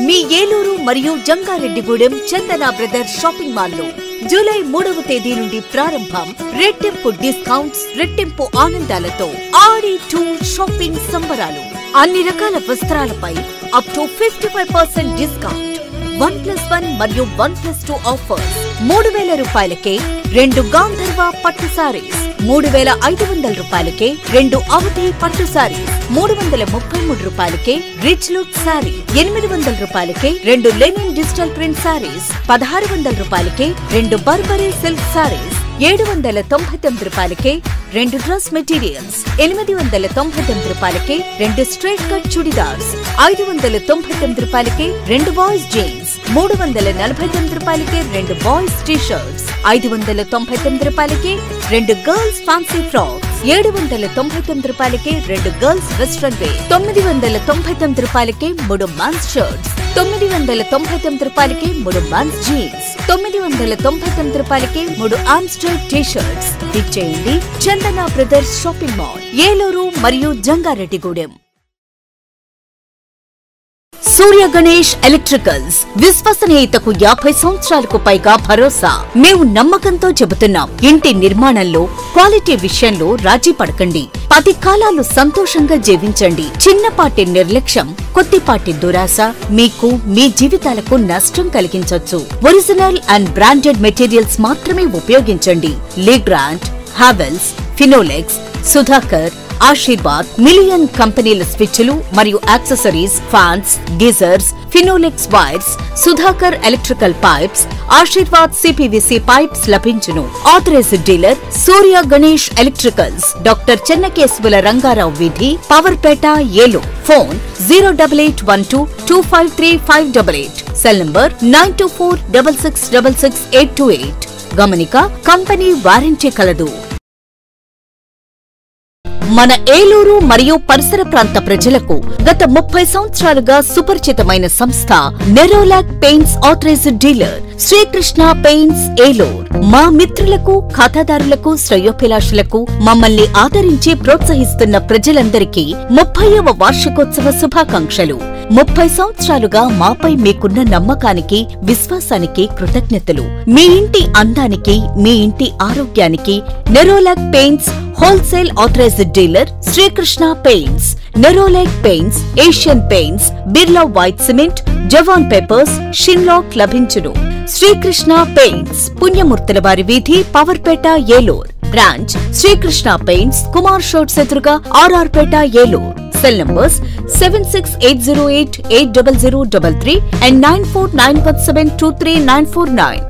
మీ ఏలూరు మరియు జంగారెడ్డిగూడెం చందన brothers shopping mall లో July 3వ తేదీ నుండి ప్రారంభం. రెట్టింపు డిస్కౌంట్స్, రెట్టింపు ఆనందాలతో ఆడి టూర్ షాపింగ్ సంబరాలు. అన్ని రకాల వస్త్రాలపై అప్ టు 55% డిస్కౌంట్. 1+1 మరియు 1+2 ఆఫర్స్. 3,000 రూపాయలకే 2 గాంధర్వ పట్టు సారీస్, 3,500 రూపాయలకే 2 అవధి పట్టు సారీస్, 333 రూపాయలకే రిచ్ లుక్ సారీ, 800 రూపాయలకే 2 లెనిన్ డిజిటల్ ప్రింట్ సారీస్, 1,600 రూపాయలకే 2 బర్బరీ సిల్క్ సారీస్, 799 రూపాయలకే 2 డ్రెస్ మెటీరియల్స్, 899 రూపాయలకే 2 స్ట్రైట్ కట్ చుడిదార్స్, 599 రూపాయలకే 2 బాయ్స్ జీన్స్, 349 రూపాయలకే 2 బాయ్స్ టీ షర్ట్స్, 599 రూపాయలకే 2 గర్ల్స్ ఫ్యాన్సీ ఫ్రాక్స్, 799 రూపాయలకే 2 గర్ల్స్ వెస్ట్రన్ వేర్, 999 రూపాయలకే 3 మెన్స్ షర్ట్స్, 999 రూపాయలకే 3 మెన్స్ జీన్స్, 999 రూపాయలకే 3 ఆమ్స్టర్ టీ షర్ట్స్. ఇచ్చేయండి చందన బ్రదర్స్ షాపింగ్ మాల్, ఏలూరు మరియు జంగారెడ్డిగూడెం. సూర్య గణేష్ ఎలక్ట్రికల్స్, విశ్వసనీయతకు 50 సంవత్సరాలకు పైగా భరోసా. మేము నమ్మకంతో చెబుతున్నాం, ఇంటి నిర్మాణంలో క్వాలిటీ విషయంలో రాజీ పడకండి. 10 కాలాలు సంతోషంగా జీవించండి. చిన్నపాటి నిర్లక్ష్యం, కొద్దిపాటి దురాశ మీకు మీ జీవితాలకు నష్టం కలిగించొచ్చు. ఒరిజినల్ అండ్ బ్రాండెడ్ మెటీరియల్స్ మాత్రమే ఉపయోగించండి. లీగ్రాండ్, హావెల్స్, ఫినోలెక్స్, సుధాకర్, ఆశీర్వాద్, మిలియన్ కంపెనీల స్విచ్లు మరియు accessories, fans, geysers, Finolex wires, Sudhakar electrical pipes, Ashirvad CPVC pipes లభించును. Authorised dealer Surya Ganesh electricals, doctor Chennakesavula Rangarao వీధి, Powerpet, Eluru. Phone 08812253588. Cell number 9246666828. గమనిక, కంపెనీ వారంటీ కలదు. మన ఏలూరు మరియు పరిసర ప్రాంత ప్రజలకు గత 30 సంవత్సరాలుగా సుపరిచితమైన సంస్థ Nerolac paints authorised dealer Srikrishna paints, Eluru. మా మిత్రులకు, ఖాతాదారులకు, శ్రేయోభిలాషులకు, మమ్మల్ని ఆదరించి ప్రోత్సహిస్తున్న ప్రజలందరికీ 30వ వార్షికోత్సవ శుభాకాంక్షలు. 30 సంవత్సరాలుగా మాపై మీకున్న నమ్మకానికి, విశ్వాసానికి కృతజ్ఞతలు. మీ ఇంటి అందానికి, మీ ఇంటి ఆరోగ్యానికి Nerolac paints wholesale authorised dealer Srikrishna paints. Nerolac paints, Asian paints, Birla white cement, Jawan papers, Sheenlac లభించును. శ్రీకృష్ణ పెయింట్స్, పుణ్యమూర్తుల వారి వీధి, పవర్పేట, ఏలూరు. బ్రాంచ్ శ్రీకృష్ణ పెయింట్స్, కుమార్ షోట్స్ ఎదురుగా, RR Peta, Eluru. Cell numbers 7680880033 and 9491723949.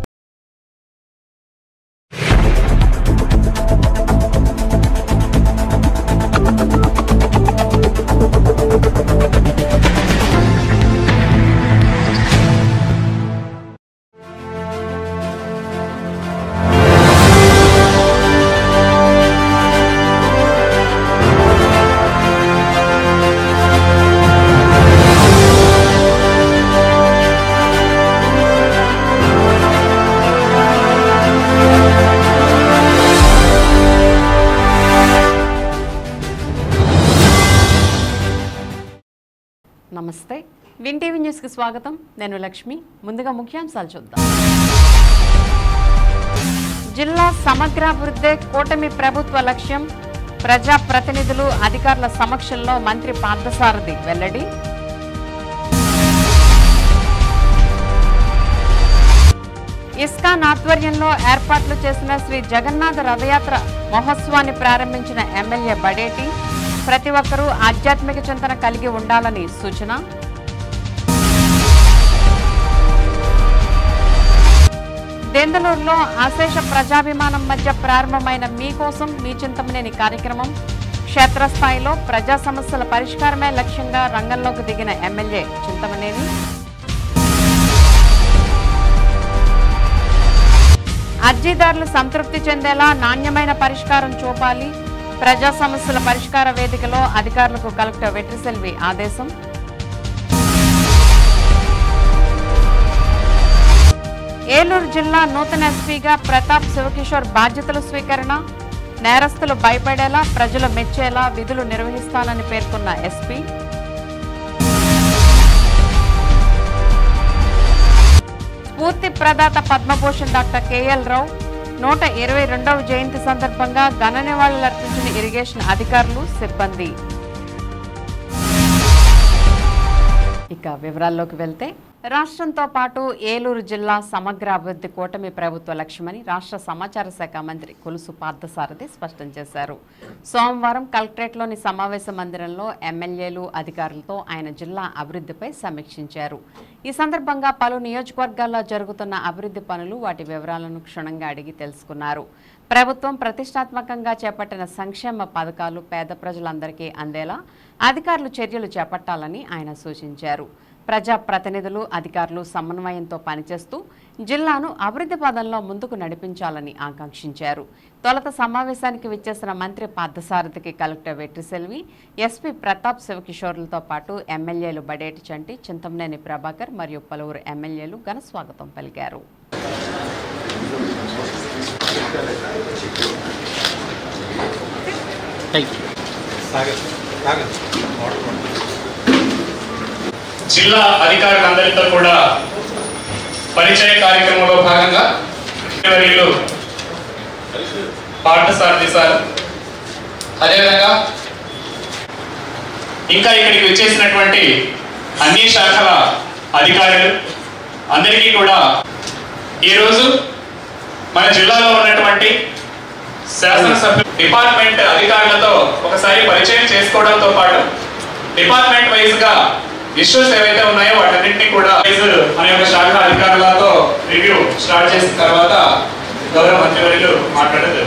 నమస్తే, విన్ టీవీ న్యూస్ కి స్వాగతం. నేను లక్ష్మి. ముందుగా ముఖ్యాంశాలు చూద్దాం. జిల్లా సమగ్రాభివృద్ధి కూటమి ప్రభుత్వ లక్ష్యం. ప్రజా ప్రతినిధులు, అధికారుల సమక్షంలో మంత్రి పార్థసారథి వెల్లడి. ఇస్కాన్ ఆధ్వర్యంలో ఏర్పాట్లు చేసిన శ్రీ జగన్నాథ రథయాత్ర మహోత్సవాన్ని ప్రారంభించిన ఎమ్మెల్యే బడేటి. ప్రతి ఒక్కరూ ఆధ్యాత్మిక చింతన కలిగి ఉండాలని సూచన. దెందలూరులో అశేష ప్రజాభిమానం మధ్య ప్రారంభమైన మీకోసం మీ చింతమనేని కార్యక్రమం. క్షేత్రస్థాయిలో ప్రజా సమస్యల పరిష్కారమే లక్ష్యంగా రంగంలోకి దిగిన ఎమ్మెల్యే చింతమనేని. అర్జీదారులు సంతృప్తి చెందేలా నాణ్యమైన పరిష్కారం చూపాలి. ప్రజా సమస్యల పరిష్కార వేదికలో అధికారులకు కలెక్టర్ వెట్రిసెల్వి ఆదేశం. ఏలూరు జిల్లా నూతన ఎస్పీగా ప్రతాప్ శివకిషోర్ బాధ్యతల స్వీకరణ. నేరస్తులు భయపడేలా, ప్రజలు మెచ్చేలా విధులు నిర్వహిస్తానని పేర్కొన్న ఎస్పీ. ప్రదాత పద్మభూషణ్ డాక్టర్ కేఎల్ రావు 122వ జయంతి సందర్భంగా ఘన నివాళులర్పించిన ఇరిగేషన్ అధికారులు, సిబ్బంది. ఇక వివరాల్లోకి వెళ్తే, రాష్ట్రంతో పాటు ఏలూరు జిల్లా సమగ్ర అభివృద్ధి కూటమి ప్రభుత్వ లక్ష్యమని రాష్ట్ర సమాచార శాఖ మంత్రి కొలుసు పార్థసారథి స్పష్టం చేశారు. సోమవారం కలెక్టరేట్లోని సమావేశ మందిరంలో ఎమ్మెల్యేలు, అధికారులతో ఆయన జిల్లా అభివృద్ధిపై సమీక్షించారు. ఈ సందర్భంగా పలు నియోజకవర్గాల్లో జరుగుతున్న అభివృద్ధి పనులు, వాటి వివరాలను క్షుణ్ణంగా అడిగి తెలుసుకున్నారు. ప్రభుత్వం ప్రతిష్టాత్మకంగా చేపట్టిన సంక్షేమ పథకాలు పేద ప్రజలందరికీ అందేలా అధికారులు చర్యలు చేపట్టాలని ఆయన సూచించారు. ప్రజాప్రతినిధులు, అధికారులు సమన్వయంతో పనిచేస్తూ జిల్లాను అభివృద్ధి పదంలో ముందుకు నడిపించాలని ఆకాంక్షించారు. తొలుత సమావేశానికి విచ్చేసిన మంత్రి పార్థసారథికి కలెక్టర్ వెట్రిసెల్వి, ఎస్పీ ప్రతాప్ శివకిషోర్లతో పాటు ఎమ్మెల్యేలు బడేటి చంటి, చింతమనేని ప్రభాకర్ మరియు పలువురు ఎమ్మెల్యేలు ఘన స్వాగతం పలికారు. జిల్లా అధికారులందరితో కూడా పరిచయ కార్యక్రమంలో భాగంగా పార్థసారథి సార్, అదేవిధంగా ఇంకా ఇక్కడికి వచ్చేసినటువంటి అన్ని శాఖల అధికారులు అందరికీ కూడా ఈరోజు మన జిల్లాలో ఉన్నటువంటి శాసనసభ్యులు, డిపార్ట్మెంట్ అధికారులతో ఒకసారి పరిచయం చేసుకోవడంతో పాటు డిపార్ట్మెంట్ వైజ్ గా ఇష్యూస్ ఏవైతే ఉన్నాయో వాటన్నింటినీ కూడా అనే ఒక శాఖ అధికారులతో రివ్యూ స్టార్ట్ చేసిన తర్వాత గౌరవ మంత్రివర్యులు మాట్లాడదు.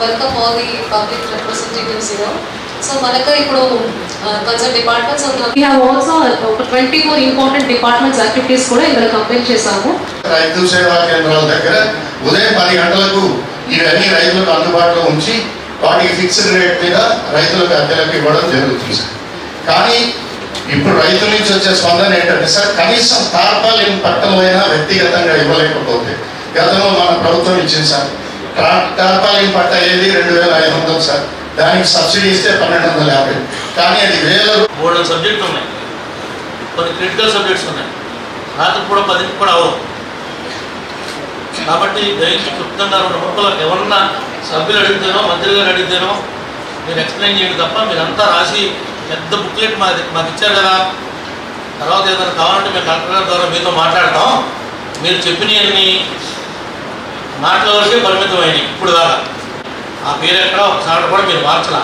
Welcome all the public representatives here. So మనకు ఇప్పుడు concerned departments we have also 24 important departments activities కూడా ఇక్కడ కంప్లీట్ చేశాము. రైతు సేవా కేంద్రాల దగ్గర ఉదయం 10 గంటలకు ఇవన్నీ రైతులకు అందుబాటులో ఉంచి వాటికి ఫిక్స్డ్ రేట్ మీద రైతులకు అద్దెలకు ఇవ్వడం జరుగుతుంది సార్. కానీ ఇప్పుడు రైతుల నుంచి వచ్చే స్పందన ఏంటంటే సార్, కనీసం టార్పాలిన్ పట్టణమైనా వ్యక్తిగతంగా ఇవ్వలేకపోతే గతంలో మన ప్రభుత్వం ఇచ్చింది సార్. టార్పాలిన్ పట్ట ఏది 2500 సార్, దానికి సబ్సిడీ ఇస్తే 1250, కానీ అది 1000 సబ్జెక్టులు ఉన్నాయి, కొన్ని క్రిటికల్ సబ్జెక్ట్స్ ఉన్నాయి, రాత్రి కూడా 10 కూడా అవ్వదు. కాబట్టి దయచేసి క్లుప్తంగా 2 ముక్కలు ఎవరన్నా సభ్యులు అడిగితేనో మంత్రి గారు అడిగితేనో మీరు ఎక్స్ప్లెయిన్ చేయండి తప్ప మీరంతా రాసి పెద్ద బుక్లెట్ మాకు ఇచ్చారు కదా, తర్వాత ఏదైనా కావాలంటే మేము కలెక్టర్ గారి ద్వారా మీతో మాట్లాడతాం, మీరు చెప్పినవన్నీ మాటల వరకే పరిమితమైనవి ఇప్పుడు దాకా. ఆ పేరు ఎక్కడ ఒకసారి కూడా మీరు మార్చలా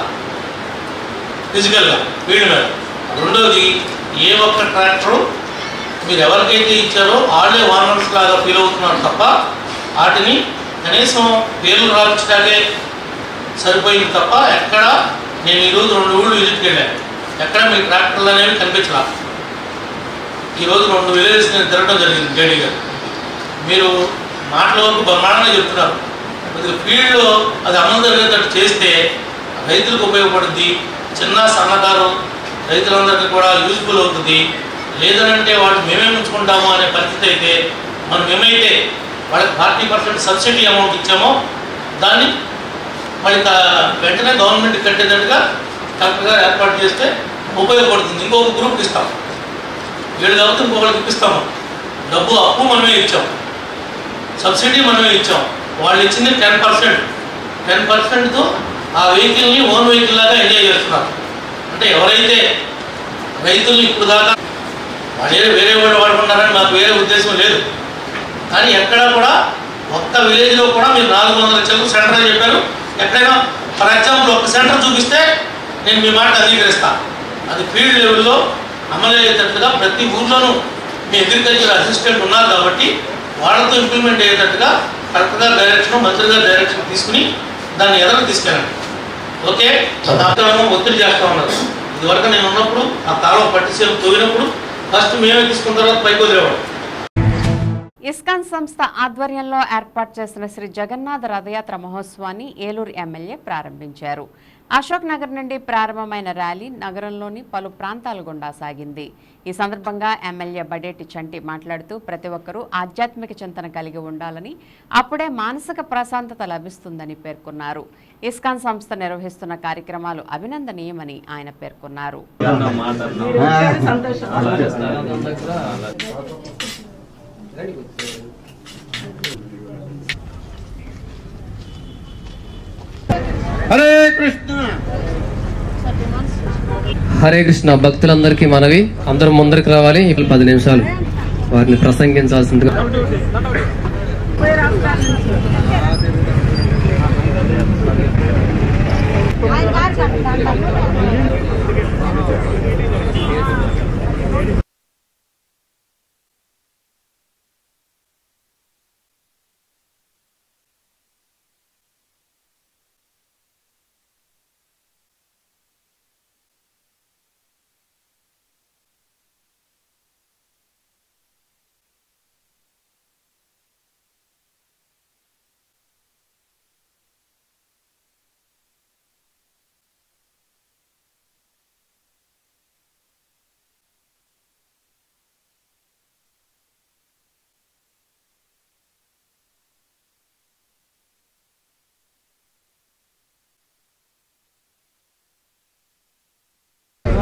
ఫిజికల్గా ఫీల్డ్ మీద. రెండోది, ఏ ఒక్క ట్రాక్టరు మీరు ఎవరికైతే ఇచ్చారో వాళ్ళే ఓనర్స్ లాగా ఫీల్ అవుతున్నారు తప్ప వాటిని కనీసం పేర్లు రాయించడానికే సరిపోయింది తప్ప ఎక్కడ నేను ఈరోజు 2 ఊళ్ళు విజిట్కి వెళ్ళాను, ఎక్కడ మీ ట్రాక్టర్లు అనేవి కనిపించలా. ఈరోజు 2 విలేజెస్ నేను తిరగడం జరిగింది జేడీ గారు. మీరు మాటల వరకు బ్రహ్మాండంగా చెప్తున్నారు, కొద్దిగా ఫీల్డ్లో అది అమలు జరిగేటట్టు చేస్తే రైతులకు ఉపయోగపడుద్ది, చిన్న సన్నకారు రైతులందరికీ కూడా యూజ్ఫుల్ అవుతుంది. లేదనంటే వాటి మేమే ఉంచుకుంటాము అనే పరిస్థితి అయితే మనం ఏమైతే వాళ్ళకి 40% సబ్సిడీ అమౌంట్ ఇచ్చామో దాన్ని మళ్ళీ వెంటనే గవర్నమెంట్ కట్టేటట్టుగా కరెక్ట్గా ఏర్పాటు చేస్తే ఉపయోగపడుతుంది. ఇంకొక గ్రూప్కి ఇస్తాం, 7 కాబట్టి ఇంకొకరికి ఇప్పిస్తాము. డబ్బు అప్పు మనమే ఇచ్చాం, సబ్సిడీ మనమే ఇచ్చాం, వాళ్ళు ఇచ్చింది 10%తో ఆ వెహికల్ని ఓన్ వెహికల్ లాగా ఎంజాయ్ చేస్తున్నారు. అంటే ఎవరైతే రైతుల్ని ఇప్పుడు దాకా వేరే వాడు వాడుకున్నారని మాకు వేరే ఉద్దేశం లేదు, కానీ ఎక్కడా కూడా ఒక్క విలేజ్లో కూడా మీరు 400 చెరుకు సెంటర్ అని చెప్పారు. ఎక్కడైనా ఫర్ ఎగ్జాంపుల్ ఒక సెంటర్ చూపిస్తే నేను మీ మాట అంగీకరిస్తాను. అది ఫీల్డ్ లెవెల్లో అమలు అయ్యేటట్టుగా ప్రతి ఊర్లోనూ మీ అగ్రికల్చర్ అసిస్టెంట్ ఉన్నారు కాబట్టి వాళ్ళతో ఇంప్లిమెంట్ అయ్యేటట్టుగా కరెక్ట్గా డైరెక్షన్, మంత్రి గారి డైరెక్షన్ తీసుకుని దాన్ని ఎదరికి తీసుకెళ్ళండి. ఓకే, ఒత్తిడి చేస్తూ ఉన్నారు. ఇదివరకు నేను ఉన్నప్పుడు ఆ కాలం పట్టిసీలు తోగినప్పుడు ఫస్ట్ మేమే తీసుకున్న తర్వాత పైకి వదిలేవాడు. ఇస్కాన్ సంస్థ ఆధ్వర్యంలో ఏర్పాటు చేసిన శ్రీ జగన్నాథ రథయాత్ర మహోత్సవాన్ని ఏలూరు ఎమ్మెల్యే ప్రారంభించారు. అశోక్ నగర్ నుండి ప్రారంభమైన ర్యాలీ నగరంలోని పలు ప్రాంతాల గుండా సాగింది. ఈ సందర్భంగా ఎమ్మెల్యే బడేటి చంటి మాట్లాడుతూ ప్రతి ఒక్కరూ ఆధ్యాత్మిక చింతన కలిగి ఉండాలని, అప్పుడే మానసిక ప్రశాంతత లభిస్తుందని పేర్కొన్నారు. ఇస్కాన్ సంస్థ నిర్వహిస్తున్న కార్యక్రమాలు అభినందనీయమని ఆయన పేర్కొన్నారు. హరే కృష్ణ హరే కృష్ణ. భక్తులందరికీ మనవి, అందరూ ముందరికి రావాలి. 10 నిమిషాలు వారిని ప్రసంగించాల్సిందిగా.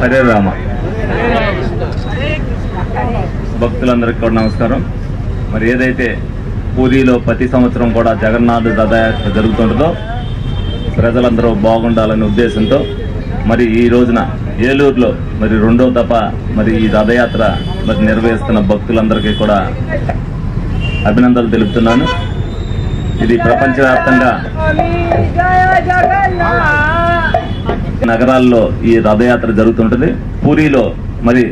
హరే రామ. భక్తులందరికీ కూడా నమస్కారం. మరి ఏదైతే పూరిలో ప్రతి సంవత్సరం కూడా జగన్నాథ రథయాత్ర జరుగుతుంటుందో ప్రజలందరూ బాగుండాలనే ఉద్దేశంతో మరి ఈ రోజున ఏలూరులో మరి 2వ దఫా మరి ఈ రథయాత్ర మరి నిర్వహిస్తున్న భక్తులందరికీ కూడా అభినందనలు తెలుపుతున్నాను. ఇది ప్రపంచవ్యాప్తంగా నగరాల్లో ఈ రథయాత్ర జరుగుతుంటది. పూరిలో మరి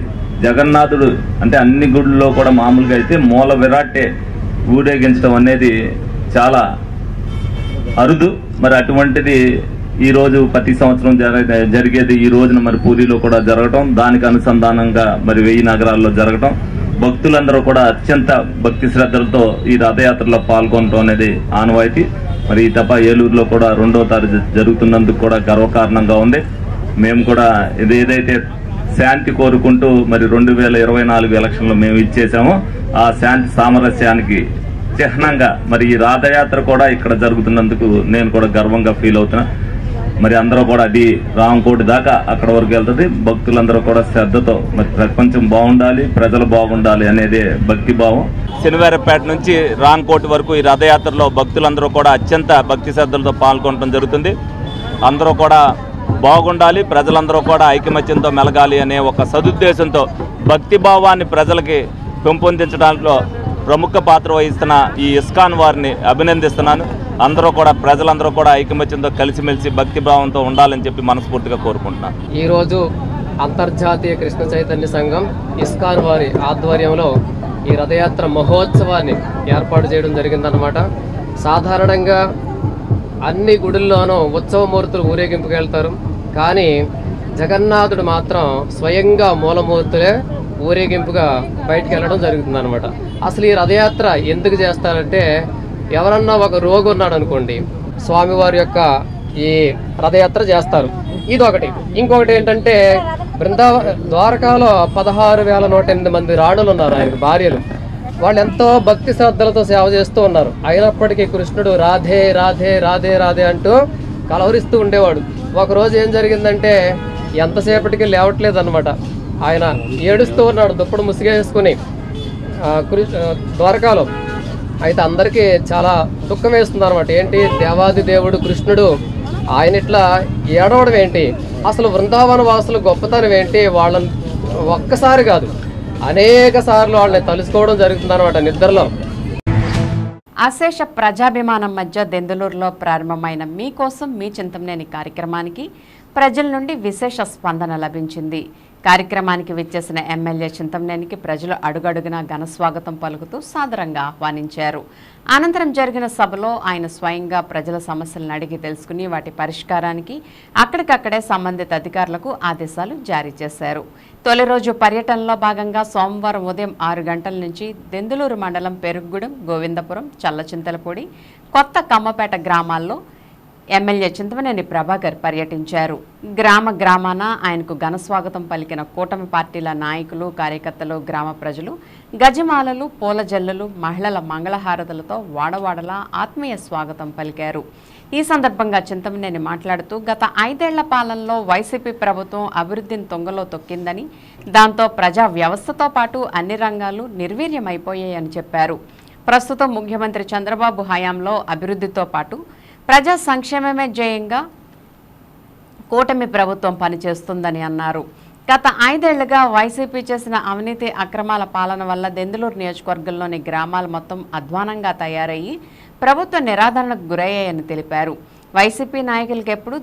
జగన్నాథుడు అంటే అన్ని గుడుల్లో కూడా మామూలుగా అయితే మూల విరాట్టే ఊరేగించడం అనేది చాలా అరుదు. మరి అటువంటిది ఈ రోజు ప్రతి సంవత్సరం జరిగేది ఈ రోజున మరి పూరిలో కూడా జరగటం, దానికి అనుసంధానంగా మరి 1000 నగరాల్లో జరగటం, భక్తులందరూ కూడా అత్యంత భక్తి శ్రద్ధలతో ఈ రథయాత్రలో పాల్గొనడం అనేది ఆనవాయితీ. మరి ఈ తప్ప ఏలూరులో కూడా 2వ తారీఖు జరుగుతున్నందుకు కూడా గర్వకారణంగా ఉంది. మేము కూడా ఏదైతే శాంతి కోరుకుంటూ మరి 2024 ఎలక్షన్లో మేము ఇచ్చేసామో ఆ శాంతి సామరస్యానికి చిహ్నంగా మరి ఈ రథయాత్ర కూడా ఇక్కడ జరుగుతున్నందుకు నేను కూడా గర్వంగా ఫీల్ అవుతున్నా. మరి అందరూ కూడా అది రాంకోటి దాకా అక్కడ వరకు వెళ్తుంది. భక్తులందరూ కూడా శ్రద్ధతో మరి ప్రపంచం బాగుండాలి, ప్రజలు బాగుండాలి అనేది భక్తి భావం. శనివారపేట నుంచి రాంకోటి వరకు ఈ రథయాత్రలో భక్తులందరూ కూడా అత్యంత భక్తి శ్రద్ధలతో పాల్గొనడం జరుగుతుంది. అందరూ కూడా బాగుండాలి, ప్రజలందరూ కూడా ఐకమత్యంతో మెలగాలి అనే ఒక సదుద్దేశంతో భక్తి భావాన్ని ప్రజలకి పెంపొందించడంలో ప్రముఖ పాత్ర వహిస్తున్న ఈ ఇస్కాన్ వారిని అభినందిస్తున్నాను. అందరూ కూడా ప్రజలందరూ కూడా ఐకమత్యంతో కలిసిమెలిసి భక్తి భావంతో ఉండాలని చెప్పి మనస్ఫూర్తిగా కోరుకుంటున్నాను. ఈరోజు అంతర్జాతీయ కృష్ణ చైతన్య సంఘం ఇస్కాన్ వారి ఆధ్వర్యంలో ఈ రథయాత్ర మహోత్సవాన్ని ఏర్పాటు చేయడం జరిగిందనమాట. సాధారణంగా అన్ని గుడుల్లోనూ ఉత్సవమూర్తులు ఊరేగింపుకి వెళ్తారు, కానీ జగన్నాథుడు మాత్రం స్వయంగా మూలమూర్తులే ఊరేగింపుగా బయటికి వెళ్ళడం జరుగుతుందన్నమాట. అసలు ఈ రథయాత్ర ఎందుకు చేస్తారంటే, ఎవరన్నా ఒక రోగి ఉన్నాడు అనుకోండి, స్వామివారి యొక్క ఈ రథయాత్ర చేస్తారు. ఇదొకటి. ఇంకొకటి ఏంటంటే, ద్వారకాలో 16,108 మంది రాణులు ఉన్నారు, ఆయనకు భార్యలు. వాళ్ళు ఎంతో భక్తి శ్రద్ధలతో సేవ చేస్తూ ఉన్నారు. అయినప్పటికీ కృష్ణుడు రాధే రాధే రాధే రాధే అంటూ కలవరిస్తూ ఉండేవాడు. ఒకరోజు ఏం జరిగిందంటే, ఎంతసేపటికి లేవట్లేదు అనమాట. ఆయన ఏడుస్తూ ఉన్నాడు దుప్పడు ముసిగేసుకుని ద్వారకాలో. అయితే అందరికీ చాలా దుఃఖం వేస్తుంది అనమాట. ఏంటి, దేవాది దేవుడు కృష్ణుడు ఆయన ఇట్లా ఏడవడం ఏంటి, అసలు బృందావన వాసులు గొప్పతనం ఏంటి, వాళ్ళని ఒక్కసారి కాదు అనేక సార్లు వాళ్ళని తలుసుకోవడం జరుగుతుందన్నమాట నిద్రలో. అశేష ప్రజాభిమానం మధ్య దెందులూరులో ప్రారంభమైన మీకోసం మీ చింతమనేని కార్యక్రమానికి ప్రజల నుండి విశేష స్పందన లభించింది. కార్యక్రమానికి విచ్చేసిన ఎమ్మెల్యే చింతమనేనికి ప్రజలు అడుగడుగునా ఘన స్వాగతం పలుకుతూ సాదరంగా ఆహ్వానించారు. అనంతరం జరిగిన సభలో ఆయన స్వయంగా ప్రజల సమస్యలను అడిగి తెలుసుకుని వాటి పరిష్కారానికి అక్కడికక్కడే సంబంధిత అధికారులకు ఆదేశాలు జారీ చేశారు. తొలి రోజు పర్యటనలో భాగంగా సోమవారం ఉదయం 6 గంటల నుంచి దెందులూరు మండలం పెరుగుగూడెం, గోవిందపురం, చల్లచింతలపూడి, కొత్త కమ్మపేట గ్రామాల్లో ఎమ్మెల్యే చింతమనేని ప్రభాకర్ పర్యటించారు. గ్రామాన ఆయనకు ఘన స్వాగతం పలికిన కూటమి పార్టీల నాయకులు, కార్యకర్తలు, గ్రామ ప్రజలు గజమాలలు, పూల జల్లులు, మహిళల మంగళహారతులతో వాడవాడలా ఆత్మీయ స్వాగతం పలికారు. ఈ సందర్భంగా చింతమనేని మాట్లాడుతూ గత 5 ఏళ్ల పాలనలో వైసీపీ ప్రభుత్వం అభివృద్ధిని తొంగలో తొక్కిందని, దాంతో ప్రజా వ్యవస్థతో పాటు అన్ని రంగాలు నిర్వీర్యమైపోయాయని చెప్పారు. ప్రస్తుతం ముఖ్యమంత్రి చంద్రబాబు హయాంలో అభివృద్ధితో పాటు ప్రజా సంక్షేమమే ధ్యేయంగా కూటమి ప్రభుత్వం పనిచేస్తుందని అన్నారు. గత 5 ఏళ్లుగా వైసీపీ చేసిన అవినీతి అక్రమాల పాలన వల్ల దెందులూరు నియోజకవర్గంలోని గ్రామాలు మొత్తం అధ్వానంగా తయారయ్యి ప్రభుత్వ నిరాదరణకు గురయ్యాయని తెలిపారు. వైసీపీ నాయకులకు ఎప్పుడు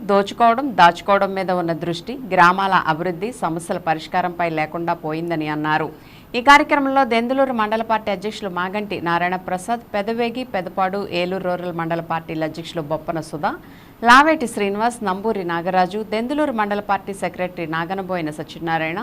దాచుకోవడం మీద ఉన్న దృష్టి గ్రామాల అభివృద్ధి, సమస్యల పరిష్కారంపై లేకుండా పోయిందని అన్నారు. ఈ కార్యక్రమంలో దెందులూరు మండల పార్టీ అధ్యక్షులు మాగంటి నారాయణ ప్రసాద్, పెదవేగి, పెదపాడు, ఏలూరు రూరల్ మండల పార్టీల అధ్యక్షులు బొప్పన సుధా, లావేటి శ్రీనివాస్, నంబూరి నాగరాజు, దెందులూరు మండల పార్టీ సెక్రటరీ నాగనబోయిన సత్యనారాయణ,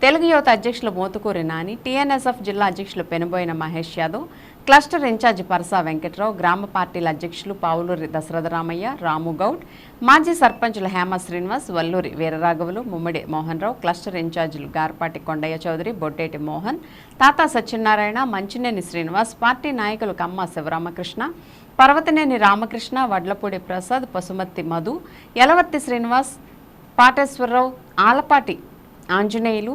తెలుగు యువత అధ్యక్షులు మోతుకూరి నాని, టీఎన్ఎస్ఎఫ్ జిల్లా అధ్యక్షులు పెనుబోయిన మహేష్ యాదవ్, క్లస్టర్ ఇన్ఛార్జి పరసా వెంకట్రావు, గ్రామ పార్టీల అధ్యక్షులు పావులూరి దశరథరామయ్య, రాము గౌడ్, మాజీ సర్పంచులు హేమ శ్రీనివాస్, వల్లూరి వీరరాఘవులు, ముమ్మడి మోహన్ రావు, క్లస్టర్ ఇన్ఛార్జీలు గార్పాటి కొండయ్య చౌదరి, బొట్టేటి మోహన్, తాతా సత్యనారాయణ, మంచినేని శ్రీనివాస్, పార్టీ నాయకులు Kamma Sivaramakrishna, Parvathaneni Ramakrishna, Vadlapudi Prasad, Pasumatthi Madhu, Yalavarthi Srinivas, Pateswararao, Alapati Anjaneyulu,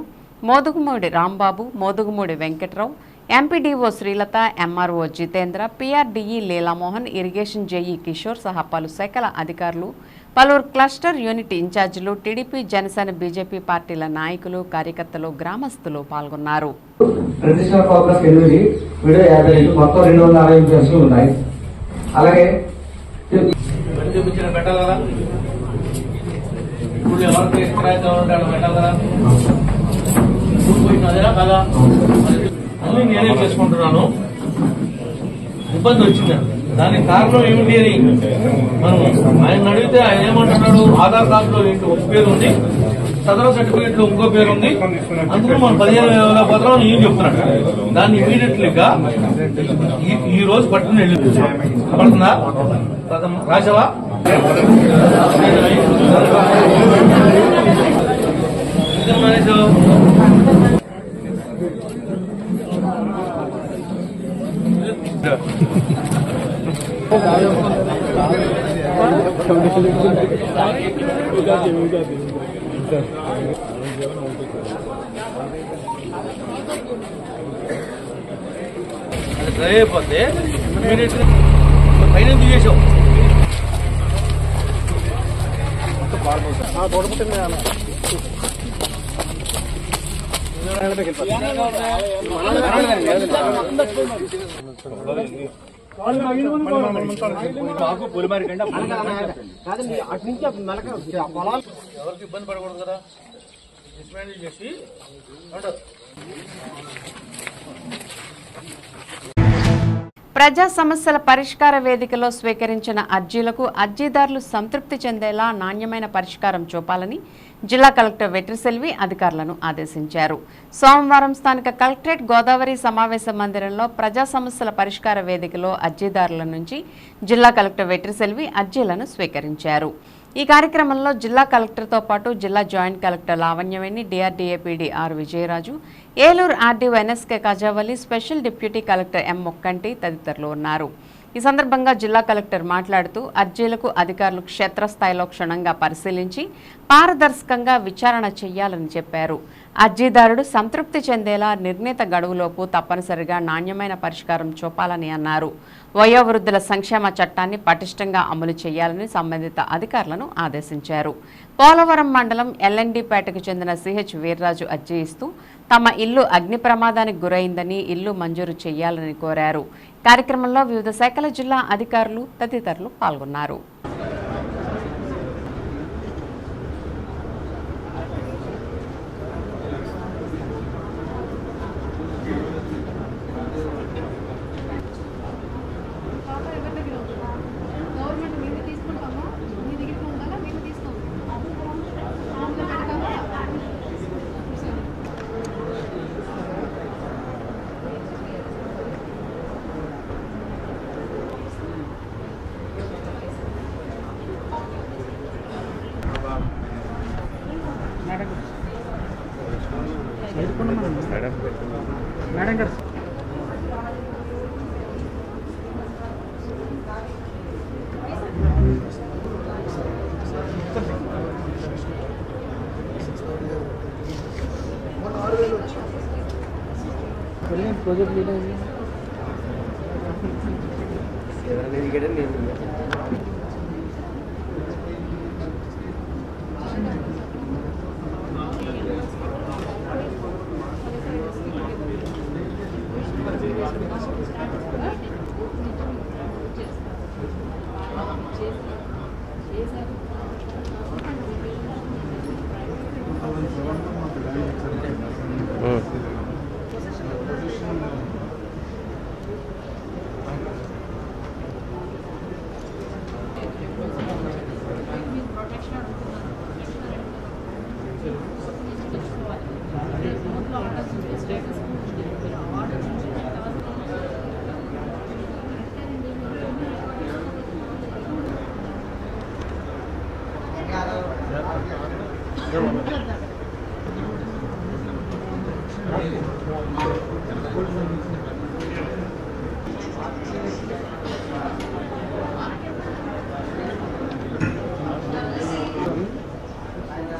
Modugumudi Rambabu, Modugumudi Venkatrao, MPDO Srilatha, MRO Jitendra, PRDE Leelamohan, irrigation JE Kishore సహా పలు శాఖల అధికారులు, పలువురు క్లస్టర్ యూనిట్ ఇన్ఛార్జీలు, టీడీపీ, జనసేన, బీజేపీ పార్టీల నాయకులు, కార్యకర్తలు, గ్రామస్తులు పాల్గొన్నారు. అలాగే అన్నీ నేనే చేసుకుంటున్నాను. ఇబ్బంది వచ్చిందండి. దానికి కారణం ఏమిటి అని మనం ఆయన అడిగితే ఆయన ఏమంటున్నాడు, ఆధార్ కార్డులో ఒక పేరు ఉంది, సదరం సర్టిఫికేట్ లో ఇంకో పేరు ఉంది, అందుకు మనం 15,000 పత్రం ఏం చెప్తున్నాడు. దాన్ని ఇమీడియట్లీగా ఈ రోజు పట్టుకుని వెళ్ళి పడుతుందా రాజవా అది డ్రై అయిపోతే పైన ఎందుకు చేసావు? ఎవరికి ఇబ్బంది పడకూడదు కదా, డిస్మాండిల్ చేసి ప్రజా సమస్యల పరిష్కార వేదికలో స్వీకరించిన అర్జీలకు అర్జీదారులు సంతృప్తి చెందేలా నాణ్యమైన పరిష్కారం చూపాలని జిల్లా కలెక్టర్ వెట్రిసెల్వి అధికారులను ఆదేశించారు. సోమవారం స్థానిక కలెక్టరేట్ గోదావరి సమావేశ మందిరంలో ప్రజా సమస్యల పరిష్కార వేదికలో అర్జీదారుల నుంచి జిల్లా కలెక్టర్ వెట్రిసెల్వి అర్జీలను స్వీకరించారు. ఈ కార్యక్రమంలో జిల్లా కలెక్టర్తో పాటు జిల్లా joint collector Lavanyaveni, DRDA PD R Vijayaraju, Eluru RDO NSK Kajavali, special deputy collector M Mokkanti తదితరులు ఉన్నారు. ఈ సందర్భంగా జిల్లా కలెక్టర్ మాట్లాడుతూ అర్జీలకు అధికారులు క్షేత్రస్థాయిలో క్షుణ్ణంగా పరిశీలించి పారదర్శకంగా విచారణ చేయాలని చెప్పారు. అర్జీదారుడు సంతృప్తి చెందేలా నిర్ణీత గడువులోపు తప్పనిసరిగా నాణ్యమైన పరిష్కారం చూపాలని అన్నారు. వయోవృద్ధుల సంక్షేమ చట్టాన్ని పటిష్టంగా అమలు చేయాలని సంబంధిత అధికారులను ఆదేశించారు. పోలవరం మండలం ఎల్ఎన్డీపేటకు చెందిన సిహెచ్ వీర్రాజు అర్జీ ఇస్తూ తమ ఇల్లు అగ్ని ప్రమాదానికి గురైందని ఇల్లు మంజూరు చేయాలని కోరారు. కార్యక్రమంలో వివిధ శాఖల జిల్లా అధికారులు తదితరులు పాల్గొన్నారు. ప్రాజెక్ట్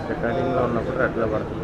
రికార్డింగ్లో ఉన్నప్పుడు అట్లా పడుతుంది.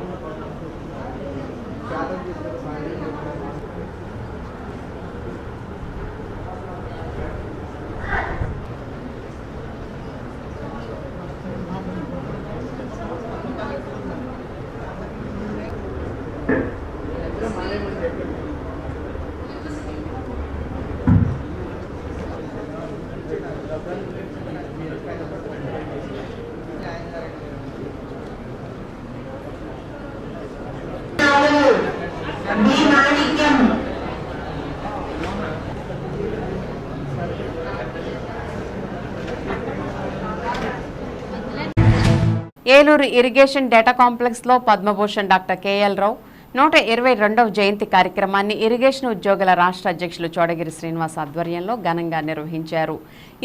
ఏలూరు ఇరిగేషన్ డేటా కాంప్లెక్స్లో పద్మభూషణ్ డాక్టర్ కేఎల్ రావు 122వ జయంతి కార్యక్రమాన్ని ఇరిగేషన్ ఉద్యోగుల రాష్ట్ర అధ్యక్షులు చోడగిరి శ్రీనివాస్ ఆధ్వర్యంలో ఘనంగా నిర్వహించారు.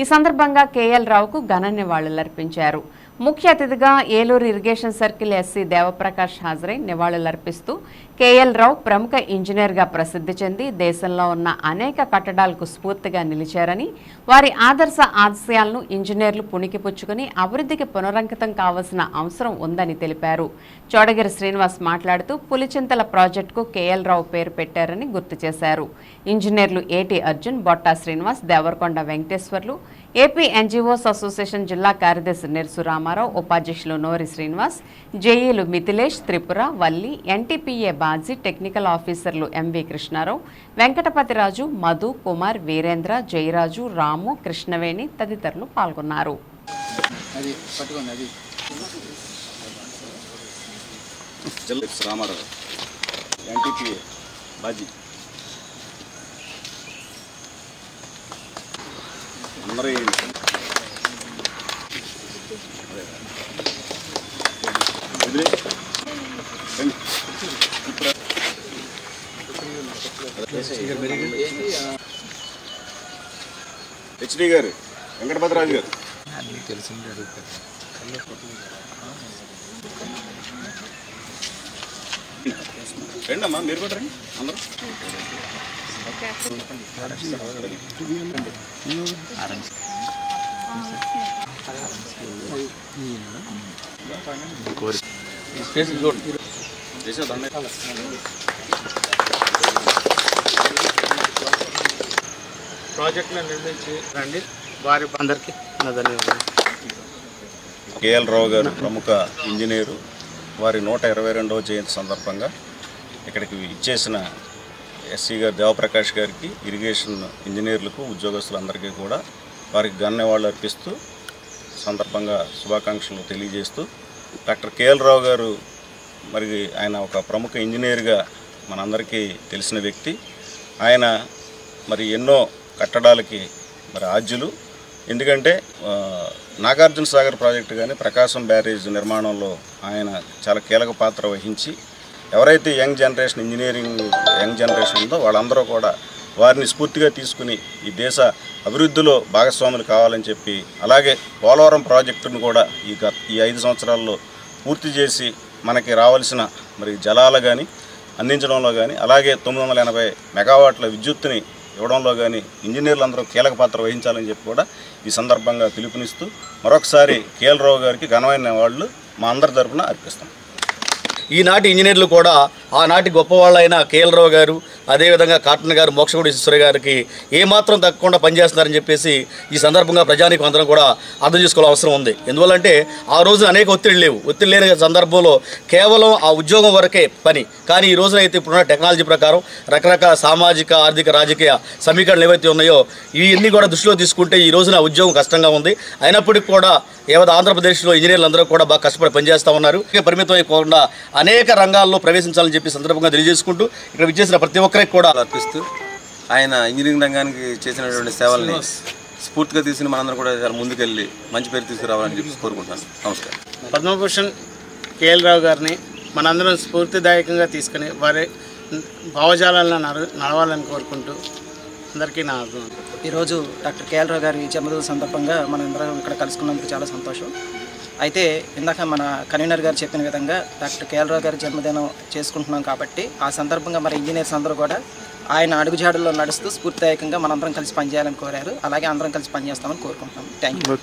ఈ సందర్భంగా కేఎల్ రావుకు ఘన నివాళులర్పించారు. ముఖ్య అతిథిగా Eluru irrigation circle SC Devaprakash హాజరై నివాళులర్పిస్తూ కేఎల్ రావు ప్రముఖ ఇంజనీర్గా ప్రసిద్ధి చెంది దేశంలో ఉన్న అనేక కట్టడాలకు స్ఫూర్తిగా నిలిచారని, వారి ఆదర్శ ఆశయాలను ఇంజనీర్లు పుణికిపుచ్చుకుని అభివృద్ధికి పునరంకితం కావాల్సిన అవసరం ఉందని తెలిపారు. చోడగిరి శ్రీనివాస్ మాట్లాడుతూ పులిచింతల ప్రాజెక్టుకు కేఎల్ రావు పేరు పెట్టారని గుర్తు చేశారు. ఇంజనీర్లు AT Arjun, Botta Srinivas, Devarakonda Venkateswarlu, AP NGOs association జిల్లా కార్యదర్శి నెర్సు రామారావు, ఉపాధ్యక్షులు నోరి శ్రీనివాస్, జేఈలు మిథిలేష్, త్రిపుర, వల్లి, ఎన్టీపీఏ బాజీ, టెక్నికల్ ఆఫీసర్లు ఎంవి కృష్ణారావు, వెంకటపతిరాజు, మధు, కుమార్, వీరేంద్ర, జయరాజు, రాము, కృష్ణవేణి తదితరులు పాల్గొన్నారు. హెచ్డి గారు, వెంకటపతిరాజు గారు రండమ్మా, మీరు కూడా రండి అందరూ. ప్రాజెక్టులను నిర్మించి రండి వారి అందరికీ ధన్యవాదాలు. కేఎల్ రావు గారు ప్రముఖ ఇంజనీరు, వారి 122వ జయంతి సందర్భంగా ఇక్కడికి ఇచ్చేసిన ఎస్సీ గారు దేవప్రకాష్ గారికి, ఇరిగేషన్ ఇంజనీర్లకు, ఉద్యోగస్తులందరికీ కూడా వారికి ధన్యవాదాలు అర్పిస్తూ సందర్భంగా శుభాకాంక్షలు తెలియజేస్తూ, డాక్టర్ కేఎల్ రావు గారు మరి ఆయన ఒక ప్రముఖ ఇంజనీర్గా మనందరికీ తెలిసిన వ్యక్తి. ఆయన మరి ఎన్నో కట్టడాలకి మరి ఆద్యులు. ఎందుకంటే నాగార్జున సాగర్ ప్రాజెక్టు కానీ, ప్రకాశం బ్యారేజ్ నిర్మాణంలో ఆయన చాలా కీలక పాత్ర వహించి, ఎవరైతే యంగ్ జనరేషన్ యంగ్ జనరేషన్ ఉందో వాళ్ళందరూ కూడా వారిని స్ఫూర్తిగా తీసుకుని ఈ దేశ అభివృద్ధిలో భాగస్వాములు కావాలని చెప్పి, అలాగే పోలవరం ప్రాజెక్టును కూడా ఈ 5 సంవత్సరాల్లో పూర్తి చేసి మనకి రావాల్సిన మరి జలాలు కానీ అందించడంలో కానీ, అలాగే 980 మెగావాట్ల విద్యుత్తుని ఇవ్వడంలో కానీ ఇంజనీర్లందరూ కీలక పాత్ర వహించాలని చెప్పి కూడా ఈ సందర్భంగా పిలుపునిస్తూ మరొకసారి కేఎల్ రావు గారికి ఘనమైన వాళ్ళు మా అందరి తరఫున అర్పిస్తాం. ఈనాటి ఇంజనీర్లు కూడా ఆనాటి గొప్పవాళ్ళైన కేఎల్ రావు గారు, అదేవిధంగా కాటన్ గారు, మోక్షగుడి ఈశ్వర గారికి ఏమాత్రం తగ్గకుండా పనిచేస్తున్నారని చెప్పేసి ఈ సందర్భంగా ప్రజానీకం అందరం కూడా అర్థం చేసుకోవాల్సిన అవసరం ఉంది. ఎందువల్లంటే ఆ రోజు అనేక ఒత్తిడి లేవు. ఒత్తిడి లేని సందర్భంలో కేవలం ఆ ఉద్యోగం వరకే పని. కానీ ఈ రోజున అయితే ఇప్పుడున్న టెక్నాలజీ ప్రకారం రకరకాల సామాజిక, ఆర్థిక, రాజకీయ సమీకరణలు ఏవైతే ఉన్నాయో ఇవన్నీ కూడా దృష్టిలో తీసుకుంటే ఈ రోజున ఉద్యోగం కష్టంగా ఉంది. అయినప్పటికీ కూడా ఆంధ్రప్రదేశ్లో ఇంజనీర్లు అందరూ కూడా బాగా కష్టపడి పనిచేస్తూ ఉన్నారు. పరిమితం అయిపోకుండా అనేక రంగాల్లో ప్రవేశించాలని చెప్పి సందర్భంగా తెలియజేసుకుంటూ ఇక్కడ విచ్చేసిన ప్రతి ఒక్కరికి కూడా అర్పిస్తూ ఆయన ఇంజనీరింగ్ రంగానికి చేసినటువంటి సేవల్ని స్ఫూర్తిగా తీసుకుని మనందరం కూడా చాలా ముందుకెళ్ళి మంచి పేరు తీసుకురావాలని చెప్పి కోరుకుంటాను. నమస్కారం. పద్మభూషణ్ కేఎల్ రావు గారిని మనందరం స్ఫూర్తిదాయకంగా తీసుకుని వారి భావజాలను నడవాలని కోరుకుంటూ అందరికీ నా అభినందనలు. ఈరోజు డాక్టర్ కేఎల్ రావు గారి జన్మదిన సందర్భంగా మనందరం ఇక్కడ కలుసుకున్నందుకు చాలా సంతోషం. అయితే ఇందాక మన కన్వీనర్ గారు చెప్పిన విధంగా డాక్టర్ కేఎల్ రావు గారి జన్మదినం చేసుకుంటున్నాం కాబట్టి ఆ సందర్భంగా మన ఇంజనీర్స్ అందరూ కూడా ఆయన అడుగుజాడుల్లో నడుస్తూ స్ఫూర్తిదాయకంగా మనందరం కలిసి పనిచేయాలని కోరారు. అలాగే అందరం కలిసి పనిచేస్తామని కోరుకుంటున్నాం. Thank you.